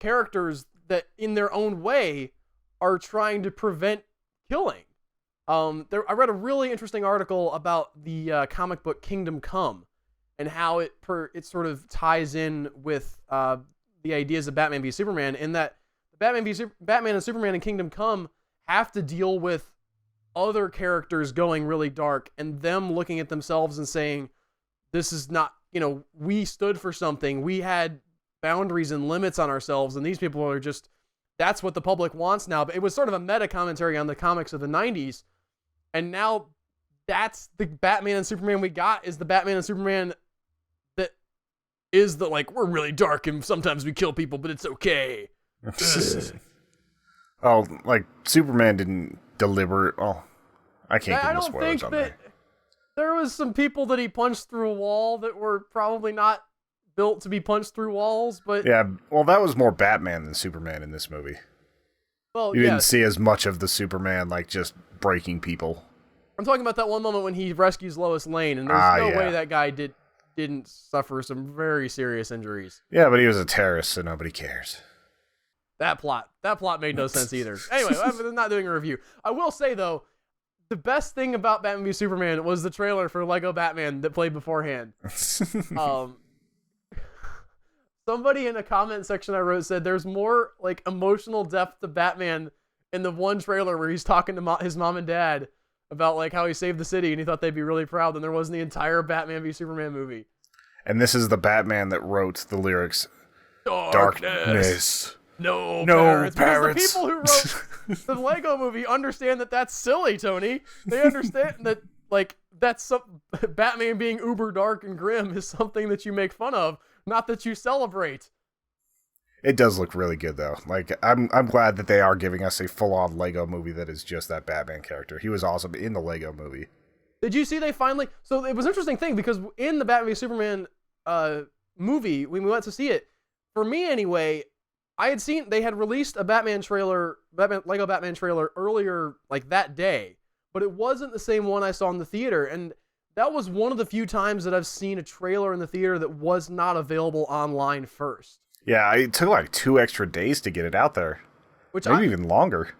[SPEAKER 1] characters that in their own way are trying to prevent killing. I read a really interesting article about the comic book Kingdom Come and how it sort of ties in with the ideas of Batman v Superman, in that Batman and Superman in Kingdom Come have to deal with other characters going really dark and them looking at themselves and saying, this is not, we stood for something. We had boundaries and limits on ourselves, and these people are just, that's what the public wants now. But it was sort of a meta commentary on the comics of the 90s. And now that's the Batman and Superman we got, is the Batman and Superman that is the, like, we're really dark and sometimes we kill people, but it's okay.
[SPEAKER 2] Oh, like Superman didn't deliver. Oh, I can't give the spoilers on there.
[SPEAKER 1] There was some people that he punched through a wall that were probably not built to be punched through walls, but
[SPEAKER 2] yeah, well, that was more Batman than Superman in this movie.
[SPEAKER 1] Well,
[SPEAKER 2] you didn't see as much of the Superman like just breaking people.
[SPEAKER 1] I'm talking about that one moment when he rescues Lois Lane, and there's no way that guy didn't suffer some very serious injuries.
[SPEAKER 2] Yeah, but he was a terrorist, so nobody cares.
[SPEAKER 1] That plot made no sense either. Anyway, I'm not doing a review. I will say, though, the best thing about Batman v Superman was the trailer for Lego Batman that played beforehand. Somebody in a comment section I wrote said there's more like emotional depth to Batman in the one trailer where he's talking to his mom and dad about like how he saved the city and he thought they'd be really proud than there was in the entire Batman v Superman movie.
[SPEAKER 2] And this is the Batman that wrote the lyrics. Darkness.
[SPEAKER 1] No parents. Because the people who wrote the Lego movie understand that that's silly, Tony. They understand that, like, that's Batman being uber dark and grim is something that you make fun of, not that you celebrate.
[SPEAKER 2] It does look really good, though. Like, I'm glad that they are giving us a full-on Lego movie that is just that Batman character. He was awesome in the Lego movie.
[SPEAKER 1] Did you see they finally... So it was an interesting thing, because in the Batman v Superman movie, when we went to see it, for me anyway... I had seen they had released a Lego Batman trailer earlier, like that day, but it wasn't the same one I saw in the theater. And that was one of the few times that I've seen a trailer in the theater that was not available online first.
[SPEAKER 2] Yeah, it took like 2 extra days to get it out there. Maybe even longer.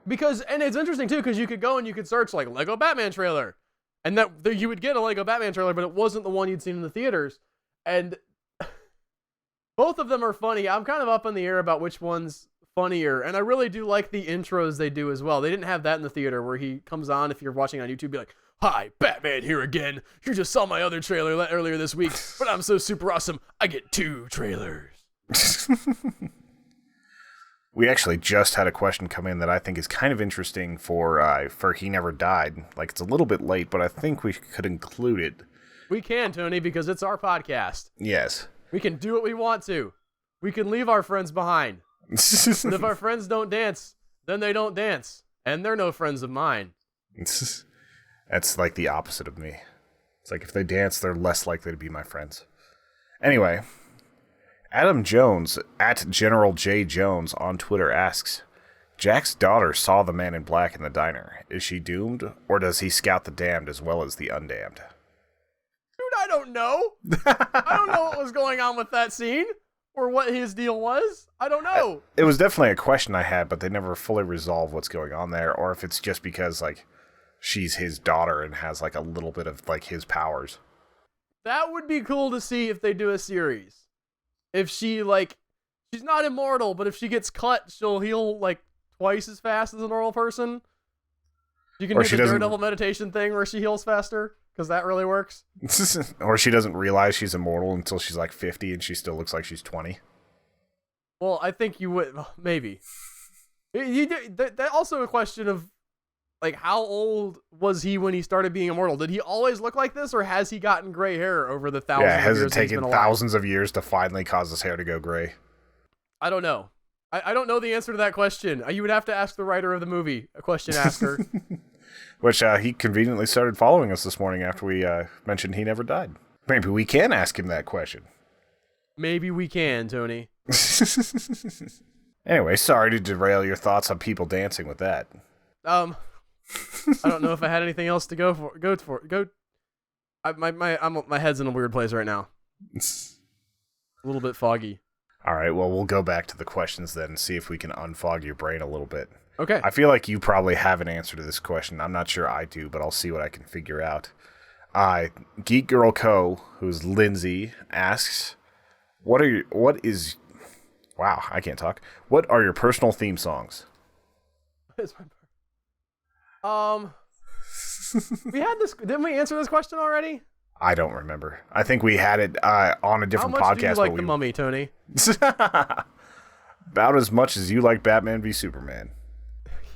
[SPEAKER 1] And it's interesting too, because you could go and you could search like Lego Batman trailer, and that you would get a Lego Batman trailer, but it wasn't the one you'd seen in the theaters. And both of them are funny. I'm kind of up in the air about which one's funnier, and I really do like the intros they do as well. They didn't have that in the theater where he comes on, if you're watching on YouTube, be like, "Hi, Batman here again. You just saw my other trailer earlier this week, but I'm so super awesome, I get 2 trailers."
[SPEAKER 2] We actually just had a question come in that I think is kind of interesting for He Never Died. Like, it's a little bit late, but I think we could include it.
[SPEAKER 1] We can, Tony, because it's our podcast.
[SPEAKER 2] Yes.
[SPEAKER 1] We can do what we want to. We can leave our friends behind. And if our friends don't dance, then they don't dance. And they're no friends of mine.
[SPEAKER 2] That's like the opposite of me. It's like if they dance, they're less likely to be my friends. Anyway, Adam Jones, at General J. Jones on Twitter asks, Jack's daughter saw the man in black in the diner. Is she doomed, or does he scout the damned as well as the undamned?
[SPEAKER 1] I don't know. I don't know what was going on with that scene or what his deal was. I don't know.
[SPEAKER 2] It was definitely a question I had, but they never fully resolved what's going on there, or if it's just because like she's his daughter and has like a little bit of like his powers.
[SPEAKER 1] That would be cool to see if they do a series. If she like, she's not immortal, but if she gets cut, she'll heal like twice as fast as a normal person. You can do the Daredevil meditation thing where she heals faster. Because that really works.
[SPEAKER 2] Or she doesn't realize she's immortal until she's like 50 and she still looks like she's 20.
[SPEAKER 1] Well, I think you would. Maybe. That also a question of, Like, how old was he when he started being immortal? Did he always look like this, or has he gotten gray hair over the thousands of years?
[SPEAKER 2] Has it taken thousands of years to finally cause his hair to go gray?
[SPEAKER 1] I don't know. I don't know the answer to that question. You would have to ask the writer of the movie, a question asker.
[SPEAKER 2] Which he conveniently started following us this morning after we mentioned he never died. Maybe we can ask him that question.
[SPEAKER 1] Maybe we can, Tony.
[SPEAKER 2] Anyway, sorry to derail your thoughts on people dancing with that.
[SPEAKER 1] I don't know if I had anything else to go for. My head's in a weird place right now. A little bit foggy.
[SPEAKER 2] All right, well, we'll go back to the questions then and see if we can unfog your brain a little bit.
[SPEAKER 1] Okay.
[SPEAKER 2] I feel like you probably have an answer to this question. I'm not sure I do, but I'll see what I can figure out. Geek Girl Co., who's Lindsay, asks, What are your personal theme songs?
[SPEAKER 1] We had this. Didn't we answer this question already?
[SPEAKER 2] I don't remember. I think we had it on a different podcast.
[SPEAKER 1] How much do you like The Mummy, Tony?
[SPEAKER 2] About as much as you like Batman v Superman.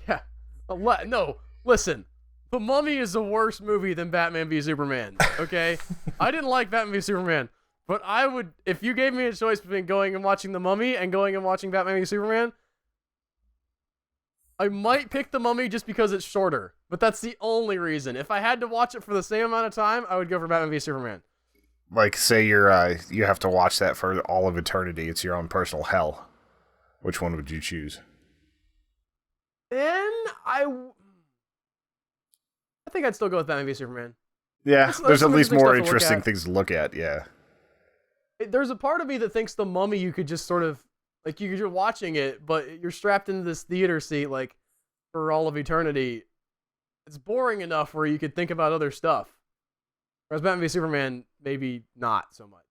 [SPEAKER 1] Yeah. No, listen. The Mummy is a worse movie than Batman v Superman, okay? I didn't like Batman v Superman, but I would, if you gave me a choice between going and watching The Mummy and going and watching Batman v Superman, I might pick The Mummy just because it's shorter, but that's the only reason. If I had to watch it for the same amount of time, I would go for Batman v Superman.
[SPEAKER 2] Like, say you have to watch that for all of eternity. It's your own personal hell. Which one would you choose?
[SPEAKER 1] Then I think I'd still go with Batman v Superman.
[SPEAKER 2] Yeah, there's at least more interesting things to look at, yeah.
[SPEAKER 1] There's a part of me that thinks The Mummy you could just sort of, like, you're watching it, but you're strapped into this theater seat, like, for all of eternity. It's boring enough where you could think about other stuff. Whereas Batman v Superman, maybe not so much.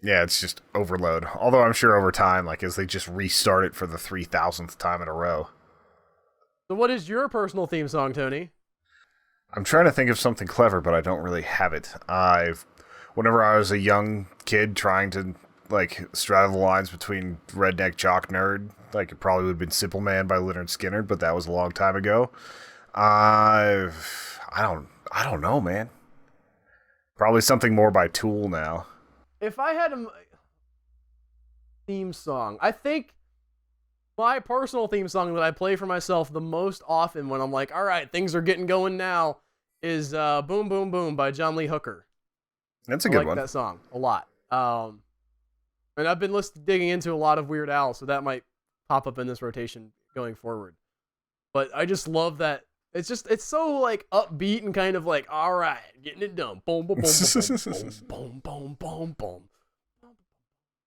[SPEAKER 2] Yeah, it's just overload. Although I'm sure over time, like, as they just restart it for the 3,000th time in a row.
[SPEAKER 1] So what is your personal theme song, Tony?
[SPEAKER 2] I'm trying to think of something clever, but I don't really have it. Whenever I was a young kid trying to, like, straddle the lines between redneck jock nerd, like, it probably would have been Simple Man by Lynyrd Skynyrd, but that was a long time ago. I don't know, man. Probably something more by Tool now.
[SPEAKER 1] If I had a theme song, I think my personal theme song that I play for myself the most often when I'm like, all right, things are getting going now, is Boom Boom Boom by John Lee Hooker.
[SPEAKER 2] That's a good one.
[SPEAKER 1] I like that song a lot. And I've been digging into a lot of Weird Al, so that might pop up in this rotation going forward. But I just love that. It's so, like, upbeat and kind of like, all right, getting it done. Boom, boom, boom, boom, boom, boom, boom, boom,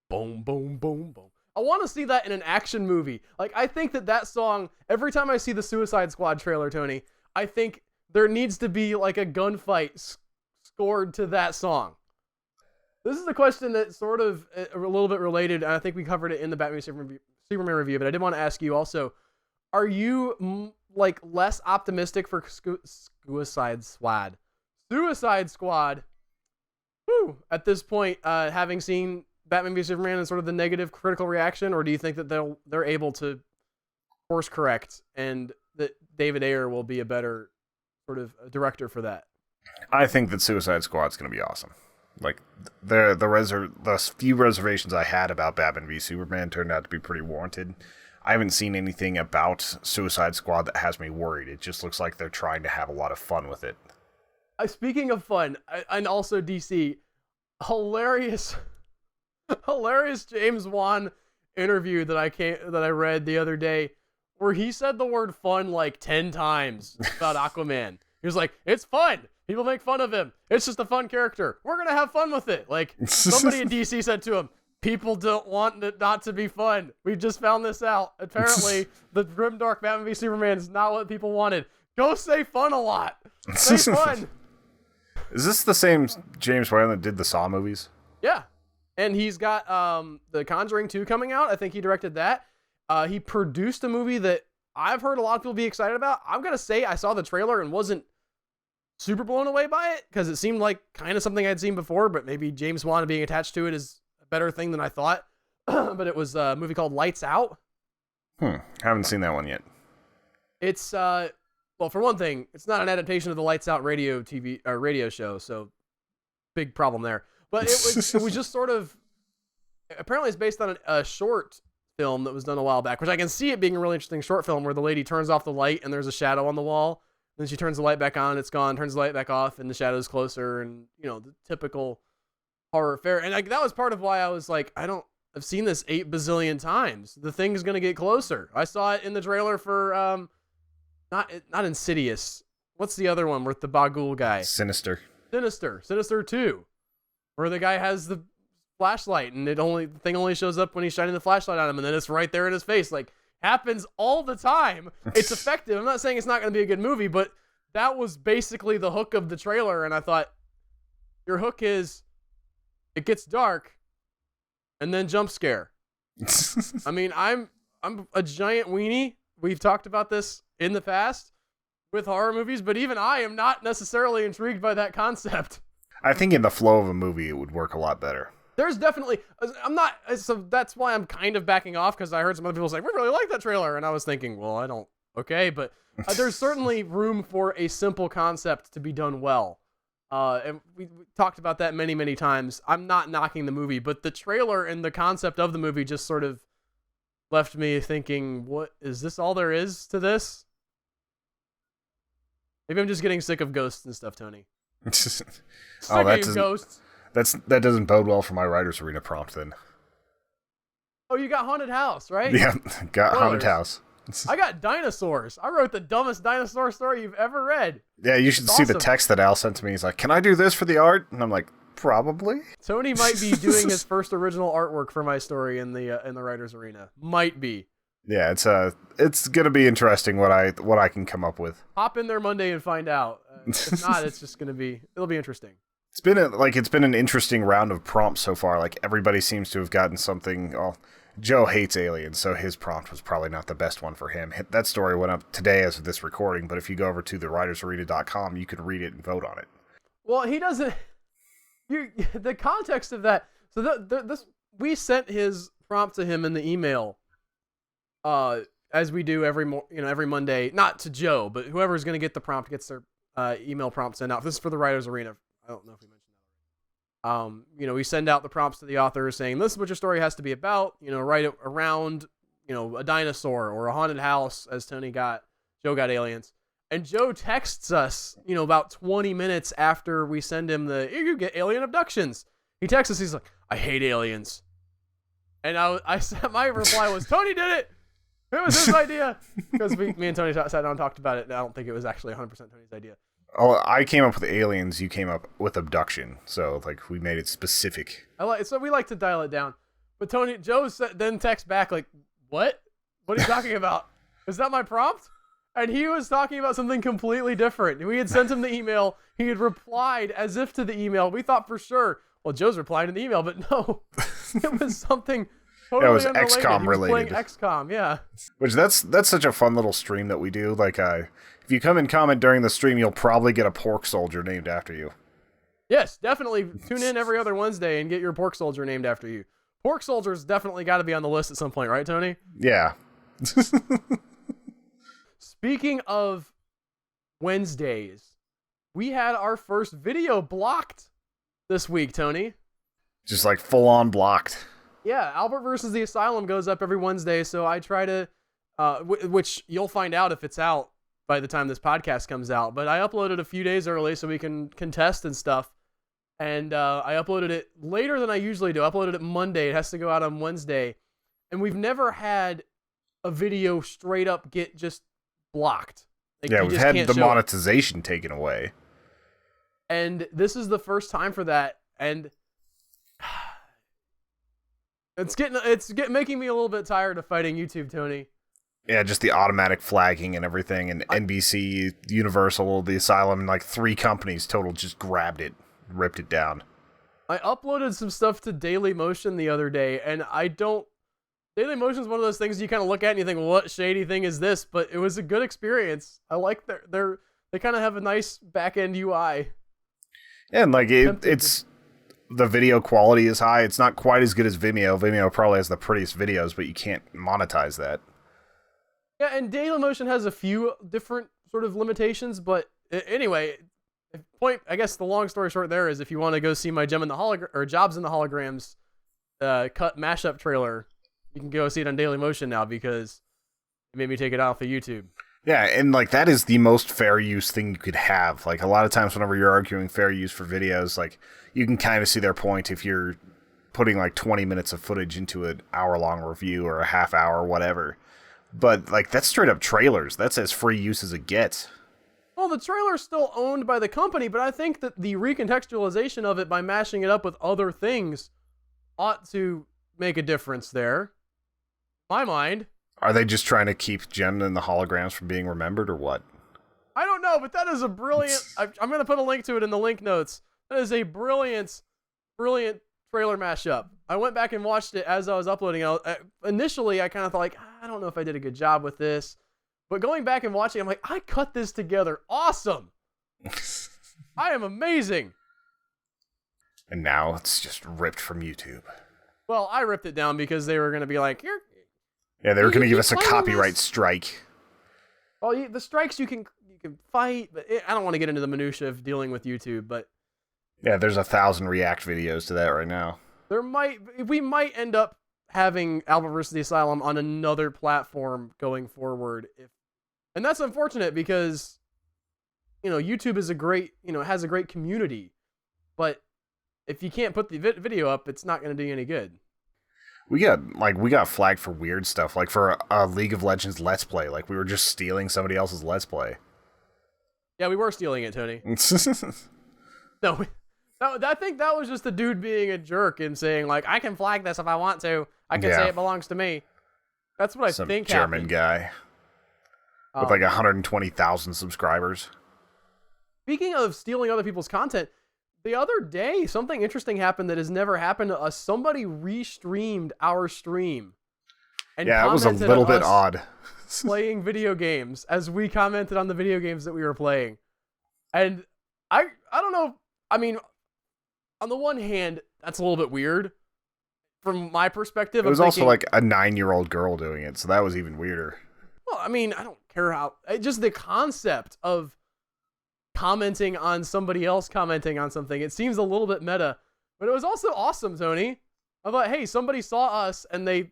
[SPEAKER 1] boom, boom, boom, boom. I want to see that in an action movie. Like, I think that song, every time I see the Suicide Squad trailer, Tony, I think there needs to be, like, a gunfight scored to that song. This is a question that's sort of a little bit related, and I think we covered it in the Batman Superman review, but I did want to ask you also, are you, like, less optimistic for Suicide Squad? Woo! At this point, having seen Batman v Superman and sort of the negative critical reaction, or do you think that they're able to course correct and that David Ayer will be a better sort of director for that?
[SPEAKER 2] I think that Suicide Squad's going to be awesome. Like, the few reservations I had about Batman v Superman turned out to be pretty warranted. I haven't seen anything about Suicide Squad that has me worried. It just looks like they're trying to have a lot of fun with it.
[SPEAKER 1] Speaking of fun, and also DC, hilarious James Wan interview that I read the other day, where he said the word fun like 10 times about Aquaman. He was like, it's fun. People make fun of him. It's just a fun character. We're going to have fun with it. Like, somebody in DC said to him, people don't want it not to be fun. We just found this out. Apparently, the grimdark Batman v Superman is not what people wanted. Go say fun a lot. Say fun.
[SPEAKER 2] Is this the same James Wan that did the Saw movies?
[SPEAKER 1] Yeah. And he's got The Conjuring 2 coming out. I think he directed that. He produced a movie that I've heard a lot of people be excited about. I'm going to say I saw the trailer and wasn't super blown away by it because it seemed like kind of something I'd seen before, but maybe James Wan being attached to it is a better thing than I thought. But it was a movie called Lights Out.
[SPEAKER 2] Haven't seen that one yet.
[SPEAKER 1] It's well, for one thing, it's not an adaptation of the Lights Out radio show, so big problem there. But it was just sort of, apparently it's based on a short film that was done a while back, which I can see it being a really interesting short film where the lady turns off the light and there's a shadow on the wall. Then she turns the light back on, it's gone, turns the light back off, and the shadow's closer, and, the typical horror fare. And that was part of why I was like, I've seen this 8 bazillion times. The thing's going to get closer. I saw it in the trailer for, not Insidious. What's the other one with the Bagul guy?
[SPEAKER 2] Sinister
[SPEAKER 1] 2, where the guy has the flashlight and the thing only shows up when he's shining the flashlight on him, and then it's right there in his face. Like, happens all the time. It's effective. I'm not saying it's not going to be a good movie, but that was basically the hook of the trailer, and I thought, your hook is it gets dark and then jump scare. I mean, I'm a giant weenie. We've talked about this in the past with horror movies, but even I am not necessarily intrigued by that concept.
[SPEAKER 2] I think in the flow of a movie, it would work a lot better.
[SPEAKER 1] There's definitely, so that's why I'm kind of backing off, because I heard some other people say, we really like that trailer, and I was thinking, well, okay, but there's certainly room for a simple concept to be done well. And we talked about that many, many times. I'm not knocking the movie, but the trailer and the concept of the movie just sort of left me thinking, what, is this all there is to this? Maybe I'm just getting sick of ghosts and stuff, Tony. Ghosts.
[SPEAKER 2] That doesn't bode well for my Writer's Arena prompt then.
[SPEAKER 1] Oh, you got Haunted House, right?
[SPEAKER 2] Yeah, got Haunted House.
[SPEAKER 1] I got dinosaurs. I wrote the dumbest dinosaur story you've ever read.
[SPEAKER 2] Yeah, you should see the text that Al sent to me. He's like, can I do this for the art? And I'm like, probably.
[SPEAKER 1] Tony might be doing his first original artwork for my story in the Writer's Arena. Might be.
[SPEAKER 2] Yeah, it's gonna be interesting what I can come up with.
[SPEAKER 1] Hop in there Monday and find out. If not, it'll be interesting.
[SPEAKER 2] It's been an interesting round of prompts so far. Like, everybody seems to have gotten something. Well, Joe hates aliens, so his prompt was probably not the best one for him. That story went up today as of this recording, but if you go over to thewritersarena.com, you can read it and vote on it.
[SPEAKER 1] Well, he doesn't. The context of that. So we sent his prompt to him in the email, as we do every Monday. Not to Joe, but whoever's going to get the prompt gets their email prompt sent out. This is for the Writers Arena. I don't know if we mentioned that. We send out the prompts to the authors saying, this is what your story has to be about. Write it around, a dinosaur or a haunted house, as Joe got aliens. And Joe texts us, about 20 minutes after we send him you get alien abductions. He texts us, he's like, I hate aliens. And I said, my reply was, Tony did it. It was his idea. Because me and Tony sat down and talked about it, and I don't think it was actually 100% Tony's idea.
[SPEAKER 2] Oh, I came up with aliens. You came up with abduction. So, we made it specific.
[SPEAKER 1] So we like to dial it down. But Joe then texts back like, what? What are you talking about? Is that my prompt? And he was talking about something completely different. We had sent him the email. He had replied as if to the email. We thought for sure, well, Joe's replying to the email, but no. It was something totally unrelated.
[SPEAKER 2] It was XCOM related.
[SPEAKER 1] Playing XCOM, yeah.
[SPEAKER 2] Which that's such a fun little stream that we do. If you come and comment during the stream, you'll probably get a pork soldier named after you.
[SPEAKER 1] Yes, definitely tune in every other Wednesday and get your pork soldier named after you. Pork soldier's definitely got to be on the list at some point, right, Tony?
[SPEAKER 2] Yeah.
[SPEAKER 1] Speaking of Wednesdays, we had our first video blocked this week, Tony.
[SPEAKER 2] Just full on blocked.
[SPEAKER 1] Yeah, Albert versus the Asylum goes up every Wednesday, so I try to, which you'll find out if it's out by the time this podcast comes out, but I uploaded a few days early so we can contest and stuff, and I uploaded it later than I usually do. I uploaded it Monday. It has to go out on Wednesday, and we've never had a video straight up get just blocked.
[SPEAKER 2] Yeah, we've had the monetization taken away.
[SPEAKER 1] And this is the first time for that, and it's making me a little bit tired of fighting YouTube, Tony.
[SPEAKER 2] Yeah, just the automatic flagging and everything, and NBC, Universal, the Asylum, and 3 companies total just grabbed it, ripped it down.
[SPEAKER 1] I uploaded some stuff to Dailymotion the other day, and Dailymotion is one of those things you kind of look at and you think, well, what shady thing is this? But it was a good experience. I like they kind of have a nice back-end UI.
[SPEAKER 2] Yeah, and it's the video quality is high. It's not quite as good as Vimeo. Vimeo probably has the prettiest videos, but you can't monetize that.
[SPEAKER 1] Yeah, and Dailymotion has a few different sort of limitations, but anyway, I guess the long story short there is if you want to go see my Jobs in the Holograms cut mashup trailer, you can go see it on Daily Motion now because it made me take it off of YouTube.
[SPEAKER 2] Yeah, and like that is the most fair use thing you could have. Like a lot of times whenever you're arguing fair use for videos, like you can kind of see their point if you're putting like 20 minutes of footage into an hour-long review or a half hour, whatever. But like that's straight up trailers. That's as free use as it gets.
[SPEAKER 1] Well, the trailer's still owned by the company, but I think that the recontextualization of it by mashing it up with other things ought to make a difference there. My mind.
[SPEAKER 2] Are they just trying to keep Jem and the Holograms from being remembered or what?
[SPEAKER 1] I don't know, but that is a brilliant... I'm going to put a link to it in the link notes. That is a brilliant trailer mashup. I went back and watched it as I was uploading. Initially, I kind of thought, like, I don't know if I did a good job with this. But going back and watching, I'm like, I cut this together. Awesome. I am amazing.
[SPEAKER 2] And now it's just ripped from YouTube.
[SPEAKER 1] Well, I ripped it down because they were going to be like,
[SPEAKER 2] yeah, they were going to give us a copyright strike.
[SPEAKER 1] Well, the strikes you can fight, but I don't want to get into the minutia of dealing with YouTube, but
[SPEAKER 2] yeah, there's 1,000 React videos to that right now.
[SPEAKER 1] We might end up having Albert vs. the Asylum on another platform going forward, and that's unfortunate because YouTube is has a great community, but if you can't put the video up, it's not going to do you any good.
[SPEAKER 2] We got flagged for weird stuff, like for a League of Legends Let's Play. Like we were just stealing somebody else's Let's Play.
[SPEAKER 1] Yeah, we were stealing it, Tony. No, I think that was just the dude being a jerk and saying, like, I can flag this if I want to. I can say it belongs to me. That's what I think
[SPEAKER 2] German
[SPEAKER 1] happened.
[SPEAKER 2] guy with like 120,000 subscribers.
[SPEAKER 1] Speaking of stealing other people's content, the other day, something interesting happened that has never happened to us. Somebody restreamed our stream. And
[SPEAKER 2] yeah, it was a little bit odd.
[SPEAKER 1] Playing video games as we commented on the video games that we were playing. And I don't know. I mean, on the one hand, that's a little bit weird. From my perspective,
[SPEAKER 2] it was also like a 9-year-old girl doing it, so that was even weirder.
[SPEAKER 1] Well, I mean, I don't care how... Just the concept of commenting on somebody else commenting on something. It seems a little bit meta, but it was also awesome, Tony. I thought, hey, somebody saw us and they,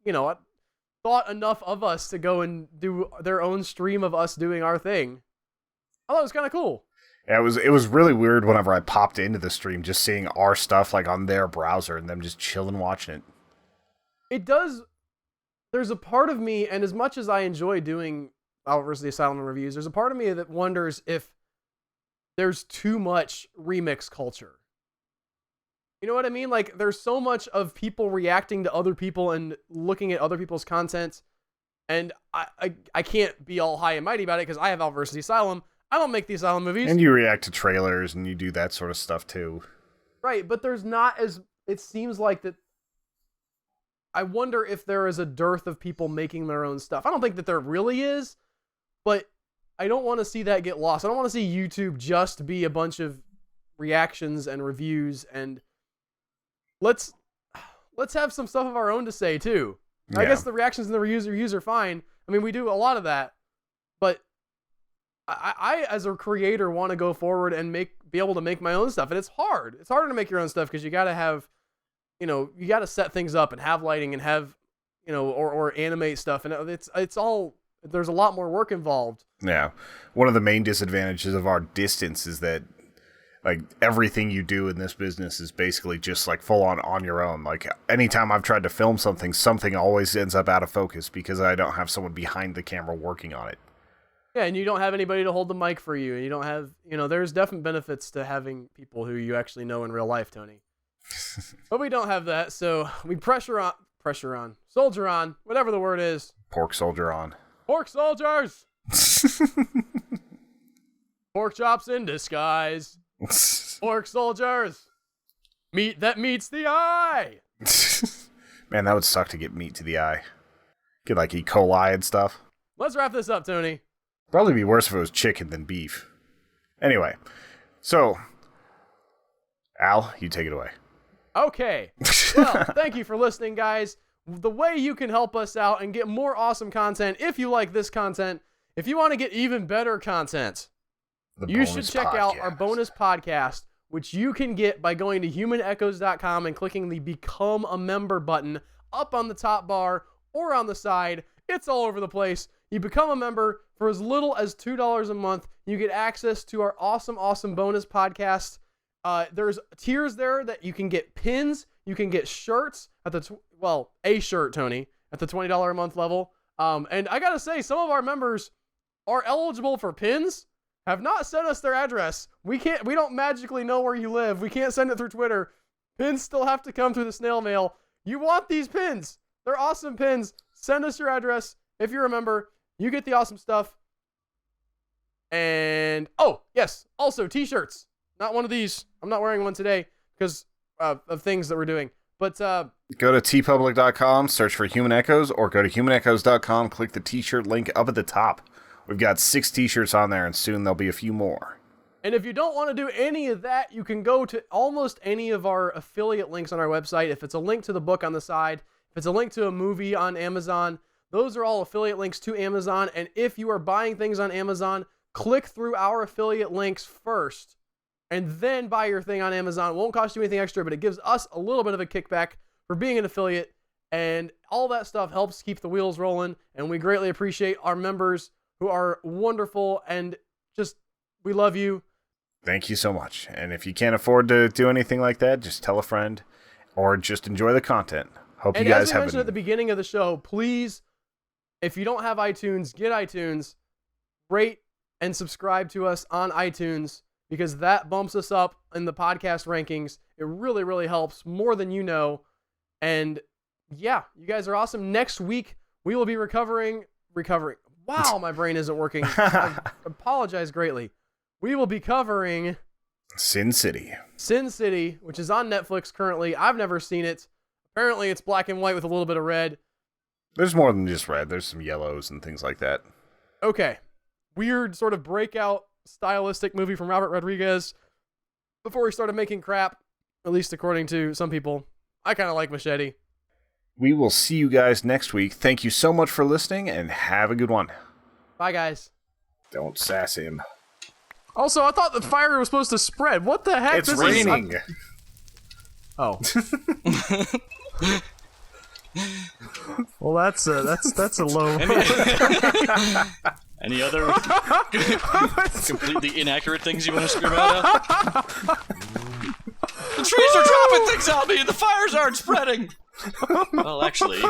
[SPEAKER 1] thought enough of us to go and do their own stream of us doing our thing. I thought it was kind of cool.
[SPEAKER 2] Yeah, it was really weird whenever I popped into the stream, just seeing our stuff like on their browser and them just chilling watching it.
[SPEAKER 1] It does. There's a part of me, and as much as I enjoy doing Albert vs. the Asylum reviews, there's a part of me that wonders if there's too much remix culture. You know what I mean? Like, there's so much of people reacting to other people and looking at other people's content, and I can't be all high and mighty about it because I have Albert vs. the Asylum. I don't make the Asylum movies.
[SPEAKER 2] And you react to trailers and you do that sort of stuff too.
[SPEAKER 1] Right, but there's not as... It seems like that... I wonder if there is a dearth of people making their own stuff. I don't think that there really is, but I don't want to see that get lost. I don't want to see YouTube just be a bunch of reactions and reviews, and let's have some stuff of our own to say too. Yeah. I guess the reactions and the reviews are fine. I mean, we do a lot of that, but I as a creator want to go forward and be able to make my own stuff, and it's hard. It's harder to make your own stuff because you got to have, you got to set things up and have lighting and have, or animate stuff, and it's all. There's a lot more work involved.
[SPEAKER 2] Yeah. One of the main disadvantages of our distance is that, like, everything you do in this business is basically just, like, full on your own. Like, anytime I've tried to film something always ends up out of focus because I don't have someone behind the camera working on it.
[SPEAKER 1] Yeah, and you don't have anybody to hold the mic for you, and you don't have, there's definite benefits to having people who you actually know in real life, Tony. But we don't have that, so we soldier on, whatever the word is.
[SPEAKER 2] Pork soldier on.
[SPEAKER 1] Pork soldiers! Pork chops in disguise. Pork soldiers! Meat that meets the eye!
[SPEAKER 2] Man, that would suck to get meat to the eye. Get like E. coli and stuff.
[SPEAKER 1] Let's wrap this up, Tony.
[SPEAKER 2] Probably be worse if it was chicken than beef. Anyway, so, Al, you take it away.
[SPEAKER 1] Okay. Well, thank you for listening, guys. The way you can help us out and get more awesome content, if you like this content, If you want to get even better content, you should check out our bonus podcast, which you can get by going to humanechoes.com and clicking the Become a Member button up on the top bar or on the side. It's all over the place. You become a member for as little as $2 a month. You get access to our awesome, awesome bonus podcast. There's tiers there that you can get pins. You can get shirts at the, a shirt, Tony, at the $20 a month level. And I got to say, some of our members are eligible for pins, have not sent us their address. We don't magically know where you live. We can't send it through Twitter. Pins still have to come through the snail mail. You want these pins. They're awesome pins. Send us your address. If you're a member, you get the awesome stuff. And, oh, yes, also t-shirts. Not one of these. I'm not wearing one today because of things that we're doing. But
[SPEAKER 2] go to tpublic.com, search for Human Echoes, or go to humanechoes.com, click the t-shirt link up at the top. We've got 6 t-shirts on there, and soon there'll be a few more.
[SPEAKER 1] And if you don't want to do any of that, you can go to almost any of our affiliate links on our website. If it's a link to the book on the side, if it's a link to a movie on Amazon, those are all affiliate links to Amazon. And if you are buying things on Amazon, click through our affiliate links first and then buy your thing on Amazon. It won't cost you anything extra, but it gives us a little bit of a kickback for being an affiliate. And all that stuff helps keep the wheels rolling. And we greatly appreciate our members who are wonderful, and just, we love you.
[SPEAKER 2] Thank you so much. And if you can't afford to do anything like that, just tell a friend or just enjoy the content. Hope you guys have.
[SPEAKER 1] And as we mentioned at the beginning of the show, please, if you don't have iTunes, get iTunes, rate and subscribe to us on iTunes, because that bumps us up in the podcast rankings. It really, really helps, more than you know. And yeah, you guys are awesome. Next week, we will be recovering. Wow, my brain isn't working. I apologize greatly. We will be covering
[SPEAKER 2] Sin City,
[SPEAKER 1] which is on Netflix currently. I've never seen it. Apparently, it's black and white with a little bit of red.
[SPEAKER 2] There's more than just red. There's some yellows and things like that.
[SPEAKER 1] Okay. Weird sort of breakout stylistic movie from Robert Rodriguez before he started making crap, at least according to some people. I kind of like Machete.
[SPEAKER 2] We will see you guys next week. Thank you so much for listening, and have a good one.
[SPEAKER 1] Bye, guys.
[SPEAKER 2] Don't sass him.
[SPEAKER 1] Also, I thought the fire was supposed to spread. What the heck?
[SPEAKER 2] It's raining.
[SPEAKER 1] Oh. Well, that's a low.
[SPEAKER 3] Any other completely inaccurate things you want to scream out? The trees are dropping things on me, and the fires aren't spreading. Well, actually.